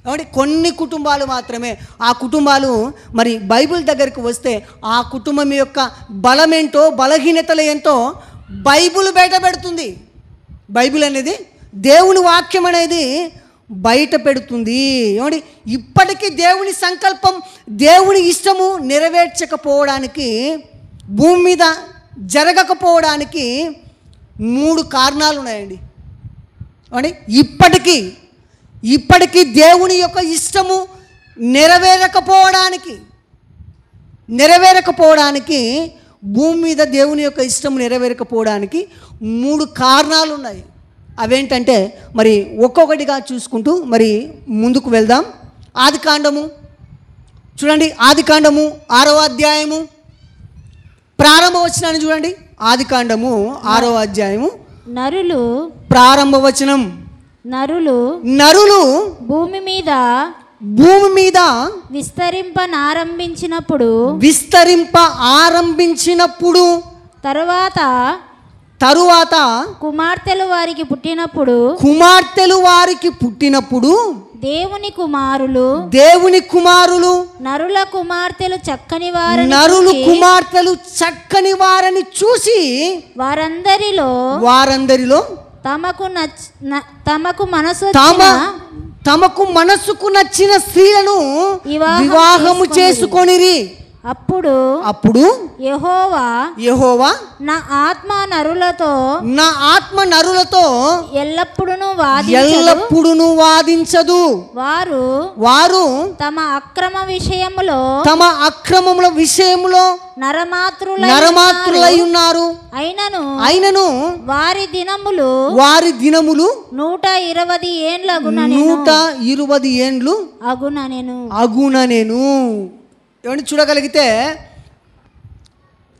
కాబట్టి కొన్ని కుటుంబాలు మాత్రమే, ఆ కుటుంబాలు మరి బైబిల్ దగ్గరికి వస్తే ఆ కుటుంబం యొక్క బలమేంటో, బలహీనతలు ఏంటో బైబిల్ బయట పెడుతుంది. బైబిల్ అనేది, దేవుని వాక్యం అనేది బయట పెడుతుంది. ఏమండి, ఇప్పటికీ దేవుని సంకల్పం, దేవుని ఇష్టము నెరవేర్చకపోవడానికి, భూమి మీద జరగకపోవడానికి 3 కారణాలు ఉన్నాయండి. ఏమండి, ఇప్పటికీ దేవుని యొక్క ఇష్టము నెరవేరకపోవడానికి భూమి మీద దేవుని యొక్క ఇష్టం నెరవేరకపోవడానికి 3 కారణాలు ఉన్నాయి. అవేంటంటే మరి ఒక్కొక్కటిగా చూసుకుంటూ మరి ముందుకు వెళ్దాం. ఆదికాండము చూడండి, ఆదికాండము 6వ అధ్యాయము ప్రారంభ వచనాన్ని చూడండి. ఆదికాండము 6వ అధ్యాయము ప్రారంభ వచనం. నరులు భూమి మీద విస్తరింప ఆరంభించినప్పుడు తరువాత కుమార్తెలు వారికి పుట్టినప్పుడు దేవుని కుమారులు నరుల కుమార్తెలు చక్కని వారని చూసి వారందరిలో తమకు మనసుకు నచ్చిన స్త్రీలను వివాహము చేసుకొనిరి. అప్పుడు యెహోవా నా ఆత్మ నరులతో ఎల్లప్పుడూ వాదించదు. వారు తమ అక్రమముల విషయములో నరమాత్రులై ఉన్నారు. అయినను వారి దినములు 120 ఏండ్లు అగుననెను. ఏమని చూడగలిగితే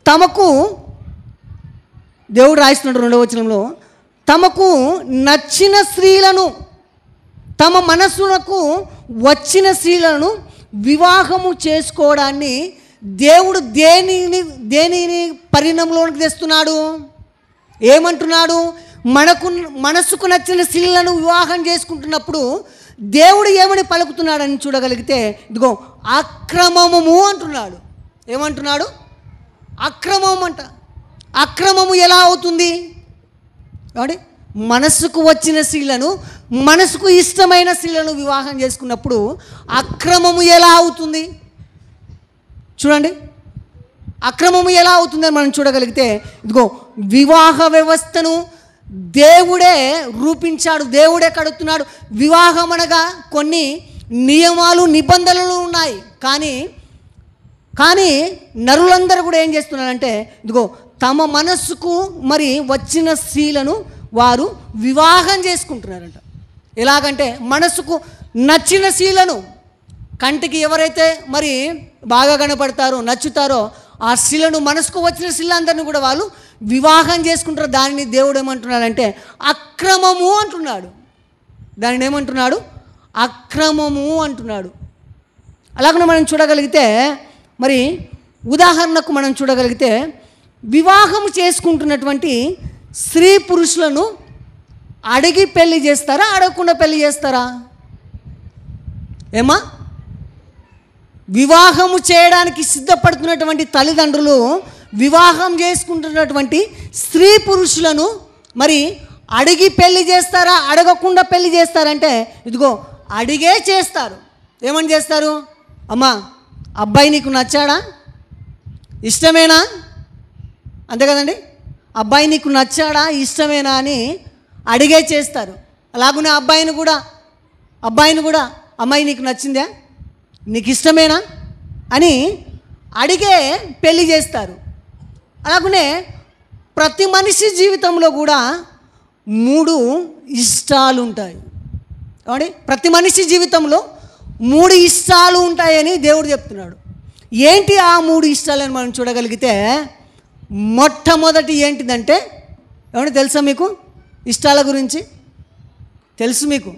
తమకు దేవుడు రాయిస్తున్నాడు 2వ వచనంలో, తమకు నచ్చిన స్త్రీలను, తమ మనస్సులకు వచ్చిన స్త్రీలను వివాహము చేసుకోవడాన్ని దేవుడు దేనిని పరిణామంలోనికి తెస్తున్నాడు? ఏమంటున్నాడు? మనసుకు నచ్చిన స్త్రీలను వివాహం చేసుకుంటున్నప్పుడు దేవుడు ఏమని పలుకుతున్నాడని చూడగలిగితే, ఇదిగో అక్రమము అంటున్నాడు. ఏమంటున్నాడు? అక్రమం అంట. అక్రమము ఎలా అవుతుంది? కాబట్టి మనసుకు వచ్చిన స్త్రీలను, మనసుకు ఇష్టమైన స్త్రీలను వివాహం చేసుకున్నప్పుడు అక్రమము ఎలా అవుతుంది? చూడండి, అక్రమము ఎలా అవుతుందని మనం చూడగలిగితే, ఇదిగో వివాహ వ్యవస్థను దేవుడే రూపించాడు, దేవుడే కడుతున్నాడు. వివాహం అనగా కొన్ని నియమాలు, నిబంధనలు ఉన్నాయి. కానీ నరులందరూ కూడా ఏం చేస్తున్నారంటే, ఇదిగో తమ మనస్సుకు మరి వచ్చిన స్త్రీలను వారు వివాహం చేసుకుంటున్నారంట. ఎలాగంటే మనసుకు నచ్చిన స్త్రీలను, కంటికి ఎవరైతే మరి బాగా కనపడతారో, నచ్చుతారో ఆ స్త్రీలను, మనసుకు వచ్చిన స్త్రీలందరినీ కూడా వాళ్ళు వివాహం చేసుకుంటారు. దానిని దేవుడు ఏమంటున్నాడంటే అక్రమము అంటున్నాడు. దానిని ఏమంటున్నాడు? అక్రమము అంటున్నాడు. అలాగనే మనం చూడగలిగితే, మరి ఉదాహరణకు మనం చూడగలిగితే, వివాహం చేసుకుంటున్నటువంటి స్త్రీ పురుషులను అడిగి పెళ్లి చేస్తారా, అడగకుండా పెళ్లి చేస్తారా? ఏమా? వివాహము చేయడానికి సిద్ధపడుతున్నటువంటి తల్లిదండ్రులు వివాహం చేసుకుంటున్నటువంటి స్త్రీ పురుషులను మరి అడిగి పెళ్లి చేస్తారా, అడగకుండా పెళ్లి చేస్తారంటే, ఇదిగో అడిగే చేస్తారు. ఏమని చేస్తారు? అమ్మా, అబ్బాయి నీకు నచ్చాడా, ఇష్టమేనా? అంతే కదండి, అబ్బాయి నీకు నచ్చాడా, ఇష్టమేనా అని అడిగే చేస్తారు. అలాగనే అబ్బాయిని కూడా అమ్మాయి నీకు నచ్చిందా, నీకు ఇష్టమేనా అని అడిగే పెళ్లి చేస్తారు. అలాగనే ప్రతి మనిషి జీవితంలో కూడా 3 ఇష్టాలు ఉంటాయి. కాబట్టి ప్రతి మనిషి జీవితంలో 3 ఇష్టాలు ఉంటాయని దేవుడు చెప్తున్నాడు. ఏంటి ఆ 3 ఇష్టాలని మనం చూడగలిగితే, మొట్టమొదటి ఏంటిదంటే, ఏమంటే తెలుసా మీకు? ఇష్టాల గురించి తెలుసు మీకు?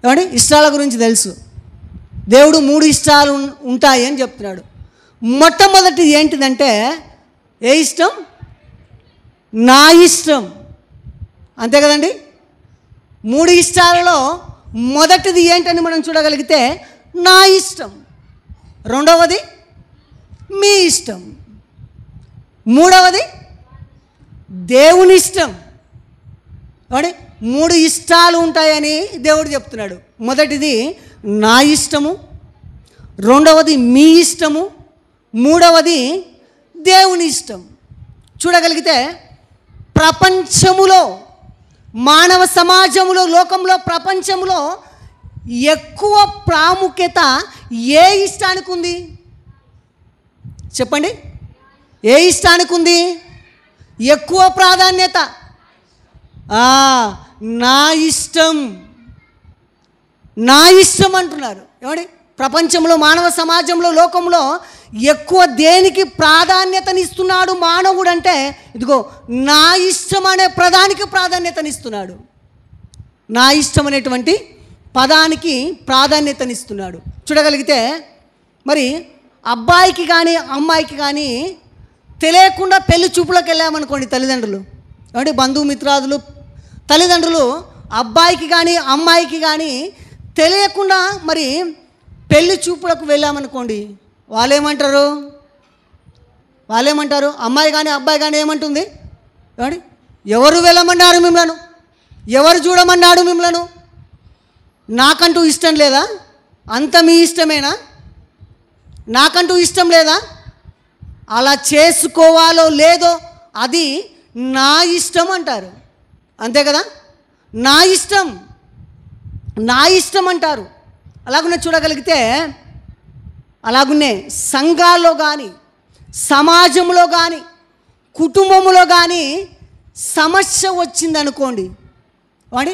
ఏమంటే ఇష్టాల గురించి తెలుసు. దేవుడు 3 ఇష్టాలు ఉంటాయి అని చెప్తున్నాడు. మొట్టమొదటి ఏంటిదంటే, ఏ ఇష్టం? నా ఇష్టం. అంతే కదండి. 3 ఇష్టాలలో మొదటిది ఏంటని మనం చూడగలిగితే నా ఇష్టం, రెండవది మీ ఇష్టం, మూడవది దేవుని ఇష్టం. కాబట్టి 3 ఇష్టాలు ఉంటాయని దేవుడు చెప్తున్నాడు. మొదటిది నా ఇష్టము, రెండవది మీ ఇష్టము, మూడవది దేవుని ఇష్టం. చూడగలిగితే ప్రపంచములో, మానవ సమాజంలో, లోకంలో, ప్రపంచంలో ఎక్కువ ప్రాముఖ్యత ఏ ఇష్టానికి ఉంది? చెప్పండి, ఏ ఇష్టానికి ఉంది ఎక్కువ ప్రాధాన్యత? నా ఇష్టం, నా ఇష్టం అంటున్నారు. ఏమండి, ప్రపంచంలో, మానవ సమాజంలో, లోకంలో ఎక్కువ దేనికి ప్రాధాన్యతనిస్తున్నాడు మానవుడు అంటే, ఇదిగో నా ఇష్టం అనే పదానికి ప్రాధాన్యతనిస్తున్నాడు. నా ఇష్టం అనేటువంటి పదానికి ప్రాధాన్యతనిస్తున్నాడు. చూడగలిగితే మరి అబ్బాయికి కానీ అమ్మాయికి కానీ తెలియకుండా పెళ్లి చూపులకు వెళ్ళామనుకోండి తల్లిదండ్రులు, అంటే బంధుమిత్రాదులు, తల్లిదండ్రులు అబ్బాయికి కానీ అమ్మాయికి కానీ తెలియకుండా మరి పెళ్లి చూపులకు వెళ్ళామనుకోండి, వాళ్ళేమంటారు? అమ్మాయి కానీ అబ్బాయి కానీ ఏమంటుంది? ఏమండి, ఎవరు వెళ్ళమన్నారు మిమ్మలను? ఎవరు చూడమన్నాడు మిమ్మలను? నాకంటూ ఇష్టం లేదా? అంత మీ ఇష్టమేనా? నాకంటూ ఇష్టం లేదా? అలా చేసుకోవాలో లేదో అది నా ఇష్టం అంటారు. అంతే కదా, నా ఇష్టం, నా ఇష్టం అంటారు. అలాగునే చూడగలిగితే, అలాగునే సంఘాల్లో కానీ, సమాజంలో కానీ, కుటుంబంలో కానీ సమస్య వచ్చిందనుకోండి, వాడి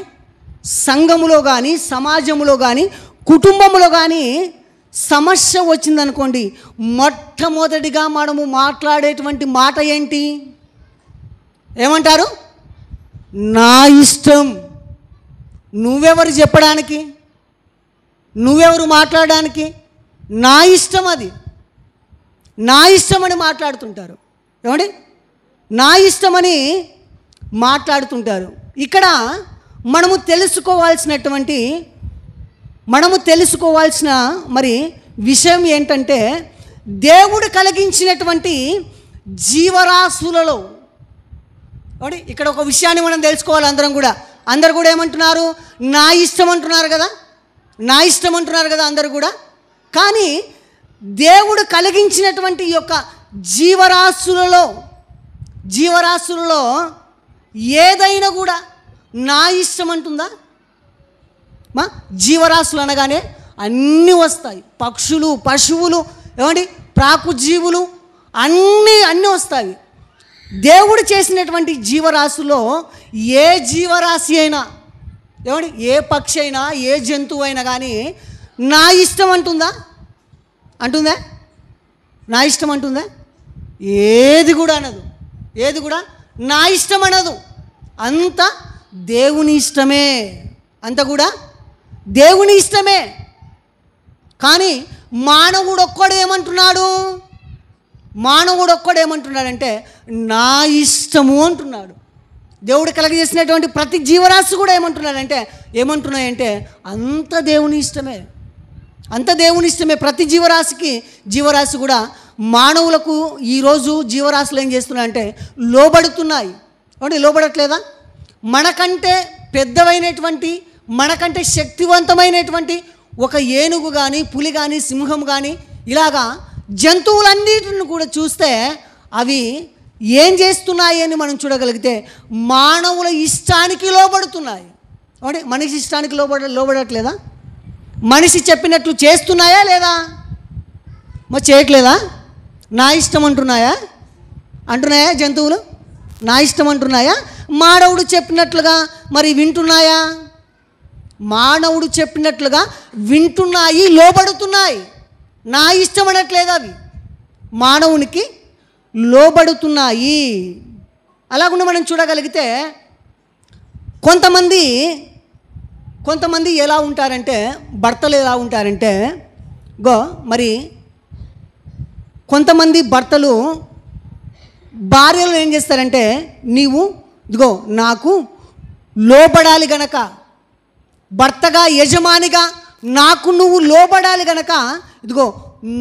సంఘములో కానీ, సమాజంలో కానీ, కుటుంబంలో కానీ సమస్య వచ్చిందనుకోండి, మొట్టమొదటిగా మనము మాట్లాడేటువంటి మాట ఏంటి? ఏమంటారు? నా ఇష్టం. నువ్వెవరు చెప్పడానికి? నువ్వెవరు మాట్లాడడానికి? నా ఇష్టం, అది నా ఇష్టం అని మాట్లాడుతుంటారు. ఏమండి, నా ఇష్టమని మాట్లాడుతుంటారు. ఇక్కడ మనము తెలుసుకోవాల్సిన మరి విషయం ఏంటంటే, దేవుడు కలిగించినటువంటి జీవరాశులలో. ఇక్కడ ఒక విషయాన్ని మనం తెలుసుకోవాలి. అందరూ కూడా ఏమంటున్నారు? నా ఇష్టం అంటున్నారు కదా, నా ఇష్టం అంటున్నారు కదా అందరూ కూడా. కానీ దేవుడు కలిగించినటువంటి ఈ యొక్క జీవరాశులలో ఏదైనా కూడా నా ఇష్టం అంటుందా? జీవరాశులు అనగానే అన్నీ వస్తాయి. పక్షులు, పశువులు, ప్రాకుజీవులు అన్నీ వస్తాయి. దేవుడు చేసినటువంటి జీవరాశుల్లో ఏ జీవరాశి అయినా, ఏ పక్షి అయినా, ఏ జంతువు అయినా కానీ నా ఇష్టం అంటుందా? నా ఇష్టం అంటుందా? ఏది కూడా అనదు. ఏది కూడా నా ఇష్టం అనదు. అంత దేవుని ఇష్టమే. అంత కూడా దేవుని ఇష్టమే. కానీ మానవుడు ఒక్కడేమంటున్నాడంటే నా ఇష్టము అంటున్నాడు. దేవుడు కలగజేసినటువంటి ప్రతి జీవరాశి కూడా ఏమంటున్నాయంటే అంత దేవుని ఇష్టమే. ప్రతి జీవరాశి కూడా మానవులకు ఈరోజు జీవరాశులు ఏం చేస్తున్నాయంటే లోబడుతున్నాయి. లోబడట్లేదా? మనకంటే పెద్దవైనటువంటి, మనకంటే శక్తివంతమైనటువంటి ఒక ఏనుగు కానీ, పులి కానీ, సింహం కానీ, ఇలాగా జంతువులన్నిటిని కూడా చూస్తే అవి ఏం చేస్తున్నాయి అని మనం చూడగలిగితే మానవుల ఇష్టానికి లోబడుతున్నాయి. మనిషి ఇష్టానికి లోబడట్లేదా? మనిషి చెప్పినట్లు చేస్తున్నాయా లేదా? మరి చేయట్లేదా? నా ఇష్టం అంటున్నాయా జంతువులు? నా ఇష్టం అంటున్నాయా? మానవుడు చెప్పినట్లుగా మరి వింటున్నాయా? మానవుడు చెప్పినట్లుగా వింటున్నాయి, లోబడుతున్నాయి. నా ఇష్టం అనట్లేదు, అవి మానవునికి లోబడుతున్నాయి. అలాగుండా మనం చూడగలిగితే కొంతమంది ఎలా ఉంటారంటే, భర్తలు ఎలా ఉంటారంటే మరి కొంతమంది భర్తలు భార్యలు ఏం చేస్తారంటే, నీవు నాకు లోబడాలి గనక, భర్తగా యజమానిగా నాకు నువ్వు లోబడాలి గనక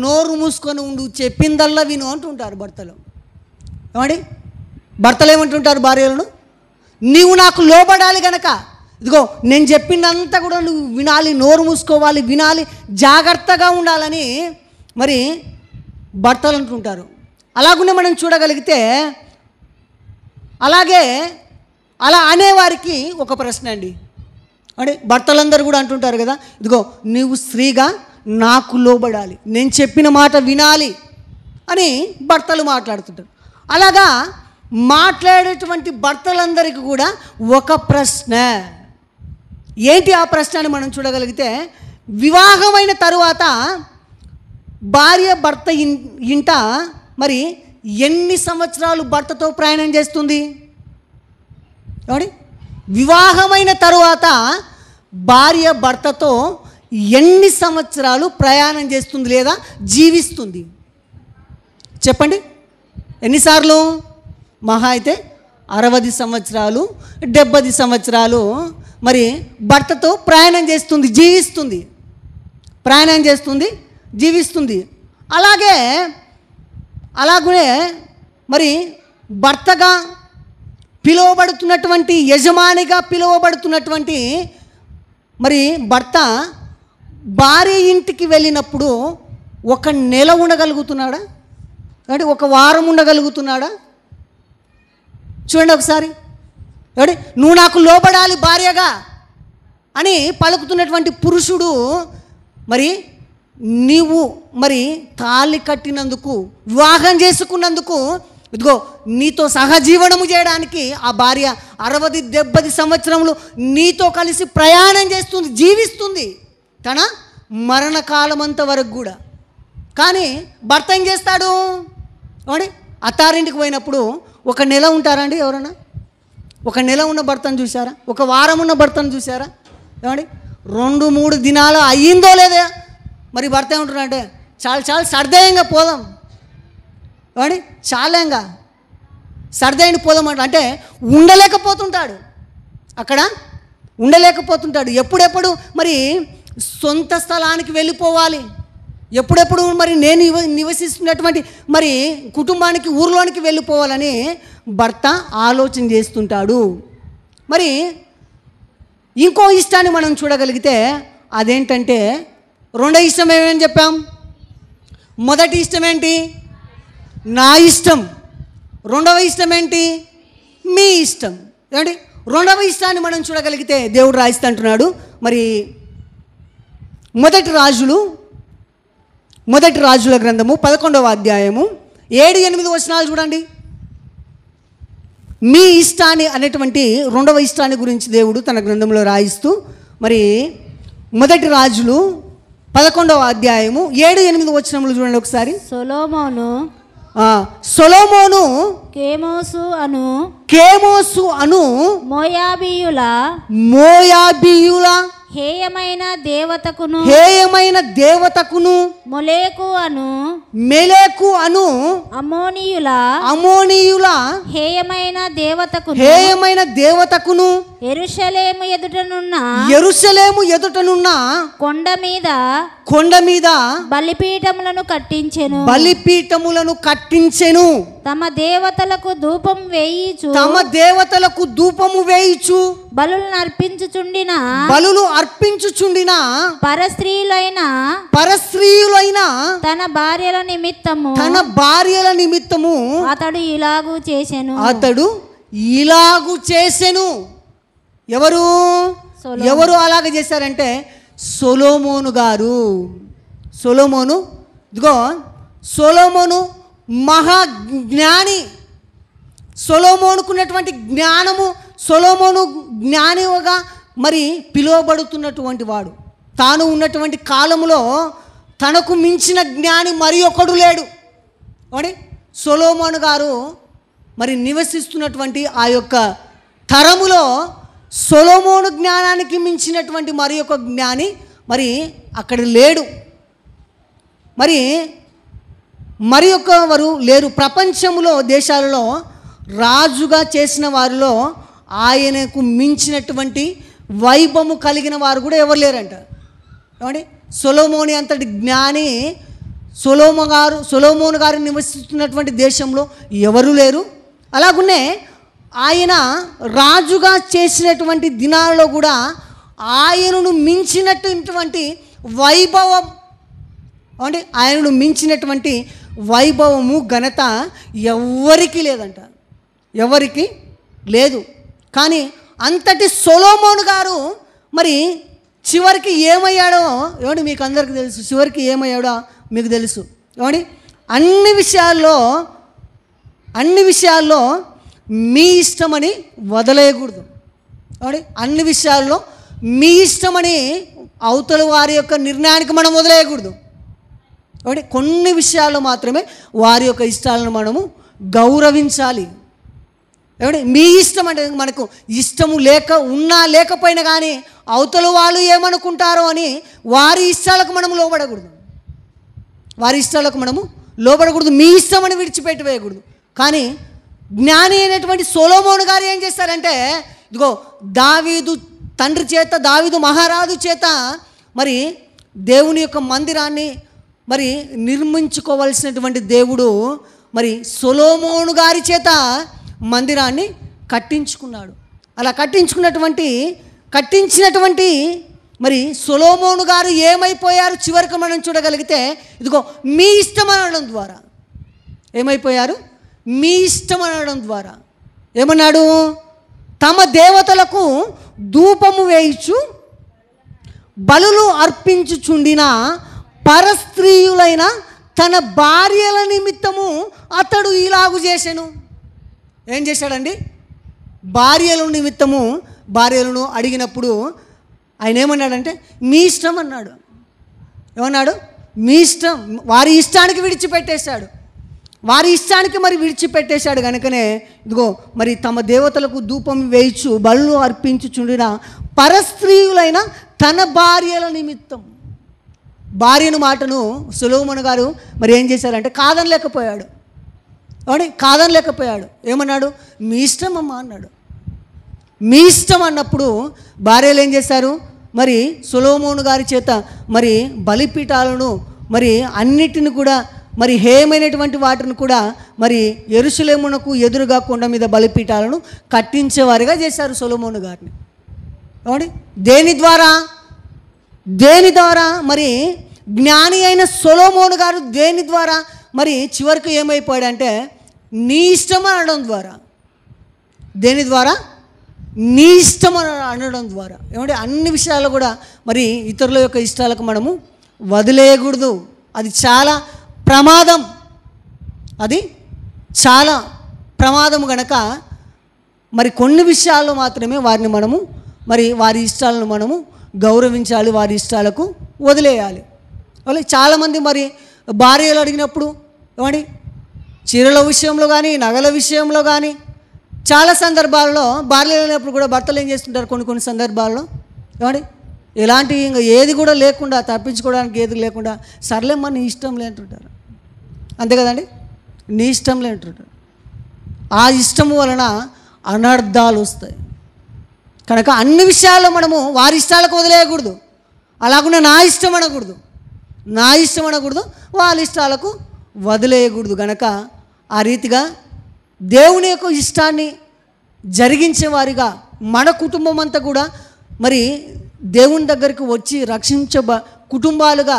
నోరు మూసుకొని ఉండు, చెప్పిందల్లా విను అంటుంటారు భర్తలు. భర్తలు ఏమంటుంటారు భార్యలను? నీవు నాకు లోబడాలి గనక నేను చెప్పిందంతా కూడా నువ్వు వినాలి, నోరు మూసుకోవాలి, వినాలి, జాగ్రత్తగా ఉండాలని మరి భర్తలు అంటుంటారు. అలాగునే మనం చూడగలిగితే అలా అనేవారికి ఒక ప్రశ్న అండి. భర్తలందరూ కూడా అంటుంటారు కదా, నీవు స్త్రీగా నాకు లోబడాలి, నేను చెప్పిన మాట వినాలి అని భర్తలు మాట్లాడుతుంటారు. అలాగా మాట్లాడేటువంటి భర్తలందరికీ కూడా ఒక ప్రశ్న. ఏంటి ఆ ప్రశ్న అని మనం చూడగలిగితే, వివాహమైన తరువాత భార్య భర్త ఇంట మరి ఎన్ని సంవత్సరాలు భర్తతో ప్రయాణం చేస్తుంది? వివాహమైన తరువాత భార్య భర్తతో ఎన్ని సంవత్సరాలు ప్రయాణం చేస్తుంది లేదా జీవిస్తుంది? చెప్పండి. ఎన్నిసార్లు? మహా అయితే 60 సంవత్సరాలు, 70 సంవత్సరాలు మరి భర్తతో ప్రయాణం చేస్తుంది, జీవిస్తుంది. అలాగే మరి భర్తగా పిలువబడుతున్నటువంటి, యజమానిగా పిలువబడుతున్నటువంటి మరి భర్త భార్య ఇంటికి వెళ్ళినప్పుడు 1 నెల ఉండగలుగుతున్నాడా? ఒక వారం ఉండగలుగుతున్నాడా? చూడండి ఒకసారి. నువ్వు నాకు లోబడాలి భార్యగా అని పలుకుతున్నటువంటి పురుషుడు మరి నీవు మరి తాళి కట్టినందుకు, వివాహం చేసుకున్నందుకు నీతో సహజీవనము చేయడానికి ఆ భార్య 60-70 సంవత్సరములు నీతో కలిసి ప్రయాణం చేస్తుంది, జీవిస్తుంది తన మరణకాలమంత వరకు కూడా. కానీ భర్త ఏం చేస్తాడు? అత్తారింటికి పోయినప్పుడు 1 నెల ఉంటారండి ఎవరన్నా? 1 నెల ఉన్న భర్తను చూసారా? 1 వారం ఉన్న భర్తను చూసారా? 2-3 దినాలు అయ్యిందో లేదా మరి భర్త ఏమంటున్నాడంటే, చాలా సర్దేయంగా పోదాం, చాలేంగా సర్దేయండి పోదాం అంటే ఉండలేకపోతుంటాడు, అక్కడ ఉండలేకపోతుంటాడు. ఎప్పుడెప్పుడు మరి సొంత స్థలానికి వెళ్ళిపోవాలి, ఎప్పుడెప్పుడు మరి నేను నివసిస్తున్నటువంటి మరి కుటుంబానికి ఊర్లోనికి వెళ్ళిపోవాలని భర్త ఆలోచన చేస్తుంటాడు. మరి ఇంకో ఇష్టాన్ని మనం చూడగలిగితే అదేంటంటే రెండో ఇష్టం ఏమని చెప్పాం? మొదటి ఇష్టం ఏంటి? నా ఇష్టం. రెండవ ఇష్టం ఏంటి? మీ ఇష్టం. ఏమండి, రెండవ ఇష్టాన్ని మనం చూడగలిగితే దేవుడు రాయిస్తుంటున్నాడు. మరి మొదటి రాజుల గ్రంథము 11వ అధ్యాయము 7-8 వచనాలు చూడండి. మీ ఇష్టాన్ని అనేటువంటి రెండవ ఇష్టాన్ని గురించి దేవుడు తన గ్రంథంలో రాయిస్తూ మరి మొదటి రాజులు 11వ అధ్యాయము 7-8 వచనములు చూడండి ఒకసారి. సొలొమోను కేమోసు అను మోయాబీయుల హేయమైన దేవతకును మొలేకు అను అమోనీయుల హేయమైన దేవతకును యెరూషలేము ఎదుటనున్న కొండ మీద బలిపీఠములను కట్టించెను. తమ దేవతలకు ధూపము వేయిచు బలులు అర్పించుచుండిన పరస్త్రీయులైన తన భార్యల నిమిత్తము అతడు ఇలాగు చేసెను. ఎవరు అలాగ చేశారంటే సొలొమోను గారు. సొలొమోను మహాజ్ఞాని. సొలొమోనుకున్నటువంటి జ్ఞానము, సొలొమోను జ్ఞానిగా మరి పిలువబడుతున్నటువంటి వాడు. తాను ఉన్నటువంటి కాలంలో తనకు మించిన జ్ఞాని మరి ఒకడు లేడు. అని సొలొమోను గారు మరి నివసిస్తున్నటువంటి ఆ యొక్క తరములో సొలొమోను జ్ఞానానికి మించినటువంటి మరి ఒక జ్ఞాని మరి అక్కడ లేడు. మరి ఒకరు లేరు. ప్రపంచంలో దేశాలలో రాజుగా చేసిన వారిలో ఆయనకు మించినటువంటి వైభవము కలిగిన వారు కూడా ఎవరు లేరంట. ఏమండి, సొలొమోను అంతటి జ్ఞాని సొలొమోను గారు నివసిస్తున్నటువంటి దేశంలో ఎవరు లేరు. అలాగునే ఆయన రాజుగా చేసినటువంటి దినాలలో కూడా ఆయనను మించినటువంటి వైభవం, అంటే ఆయనను మించినటువంటి వైభవము ఘనత ఎవరికి లేదంట, ఎవరికి లేదు. కానీ అంతటి సొలొమోను గారు మరి చివరికి ఏమయ్యాడో ఏమండి మీకు అందరికీ తెలుసు. చివరికి ఏమయ్యాడో మీకు తెలుసు. ఏమండి, అన్ని విషయాల్లో మీ ఇష్టమని వదిలేయకూడదు. ఏమండి, అన్ని విషయాల్లో మీ ఇష్టమని అవతల వారి యొక్క నిర్ణయానికి మనం వదిలేయకూడదు. కాబట్టి కొన్ని విషయాల్లో మాత్రమే వారి యొక్క ఇష్టాలను మనము గౌరవించాలి. ఏమంటే మీ ఇష్టం అంటే మనకు ఇష్టము లేకపోయినా కానీ అవతల వాళ్ళు ఏమనుకుంటారో అని వారి ఇష్టాలకు మనము లోబడకూడదు. మీ ఇష్టం అని విడిచిపెట్టి వేయకూడదు. కానీ జ్ఞాని అయినటువంటి సొలొమోను గారు ఏం చేస్తారంటే, ఇదిగో దావీదు తండ్రి చేత, దావీదు మహారాజు చేత మరి దేవుని యొక్క మందిరాన్ని మరి నిర్మించుకోవలసినటువంటి దేవుడు మరి సొలొమోను గారి చేత మందిరాన్ని కట్టించుకున్నాడు. అలా కట్టించినటువంటి మరి సొలొమోను గారు ఏమైపోయారు చివరికి మనం చూడగలిగితే, ఇదిగో మీ ఇష్టం అనడం ద్వారా ఏమైపోయారు? మీ ఇష్టం అనడం ద్వారా ఏమన్నాడు? తమ దేవతలకు ధూపము వేయిచు బలులు అర్పించుచుండిన పరస్త్రీయులైన తన భార్యల నిమిత్తము అతడు ఇలాగు చేసెను. ఏం చేశాడండి? భార్యల నిమిత్తము భార్యలను అడిగినప్పుడు ఆయన ఏమన్నాడంటే మీ ఇష్టం అన్నాడు. ఏమన్నాడు? మీ ఇష్టం. వారి ఇష్టానికి విడిచిపెట్టేశాడు. కనుకనే ఇదిగో మరి తమ దేవతలకు ధూపం వేయిచు బలులు అర్పించుచుండిన పరస్త్రీయులైన తన భార్యల నిమిత్తం. భార్యను మాటను సొలొమోను గారు మరి ఏం చేశారంటే కాదనలేకపోయాడు. ఏమన్నాడు? మీ ఇష్టం అమ్మా అన్నాడు. మీ ఇష్టం అన్నప్పుడు భార్యలు ఏం చేశారు? మరి సొలొమోను గారి చేత మరి బలిపీఠాలను మరి అన్నిటిని కూడా మరి హేయమైనటువంటి వాటిని కూడా మరి యెరూషలేమునకు ఎదురుగా కొండ మీద బలిపీఠాలను కట్టించేవారిగా చేశారు సొలొమోను గారిని. ఏమండి దేని ద్వారా మరి జ్ఞాని అయిన సొలొమోను గారు దేని ద్వారా మరి చివరికి ఏమైపోయాడంటే నీ ఇష్టం అనడం ద్వారా, దేని ద్వారా నీ ఇష్టం అనడం ద్వారా. ఏమంటే అన్ని విషయాలు కూడా మరి ఇతరుల యొక్క ఇష్టాలకు మనము వదిలేయకూడదు. అది చాలా ప్రమాదం, అది చాలా ప్రమాదం గనక మరి కొన్ని విషయాల్లో మాత్రమే వారిని మనము మరి వారి ఇష్టాలను మనము గౌరవించాలి, వారి ఇష్టాలకు వదిలేయాలి. అలాగే చాలామంది మరి భార్యలు అడిగినప్పుడు ఏమండి చీరల విషయంలో కానీ నగల విషయంలో కానీ చాలా సందర్భాల్లో భార్యలు అయినప్పుడు కూడా భర్తలు ఏం చేస్తుంటారు కొన్ని సందర్భాల్లో ఏమండి ఎలాంటి ఇంకా ఏది కూడా లేకుండా తప్పించుకోవడానికి ఏది లేకుండా సర్లేమ్మా నీ ఇష్టం లేంటుంటారు. అంతే కదండి, నీ ఇష్టం లేంటుంటారు. ఆ ఇష్టం వలన అనర్థాలు వస్తాయి. కనుక అన్ని విషయాల్లో మనము వారి ఇష్టాలకు వదిలేయకూడదు, అలాగనే నా ఇష్టం అనకూడదు, వాళ్ళ ఇష్టాలకు వదిలేయకూడదు. కనుక ఆ రీతిగా దేవుని యొక్క ఇష్టాన్ని జరిగించేవారిగా మన కుటుంబం అంతా కూడా మరి దేవుని దగ్గరికి వచ్చి కుటుంబాలుగా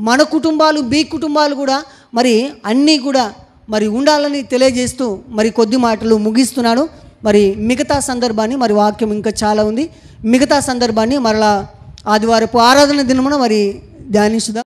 మన కుటుంబాలు మీ కుటుంబాలు కూడా మరి అన్నీ కూడా మరి ఉండాలని తెలియజేస్తూ మరి కొద్ది మాటలు ముగిస్తున్నాను. మరి మిగతా సందర్భాన్ని మరి వాక్యం ఇంకా చాలా ఉంది, మిగతా సందర్భాన్ని మరలా ఆదివారపు ఆరాధన దినమున మరి ధ్యానించుదాం.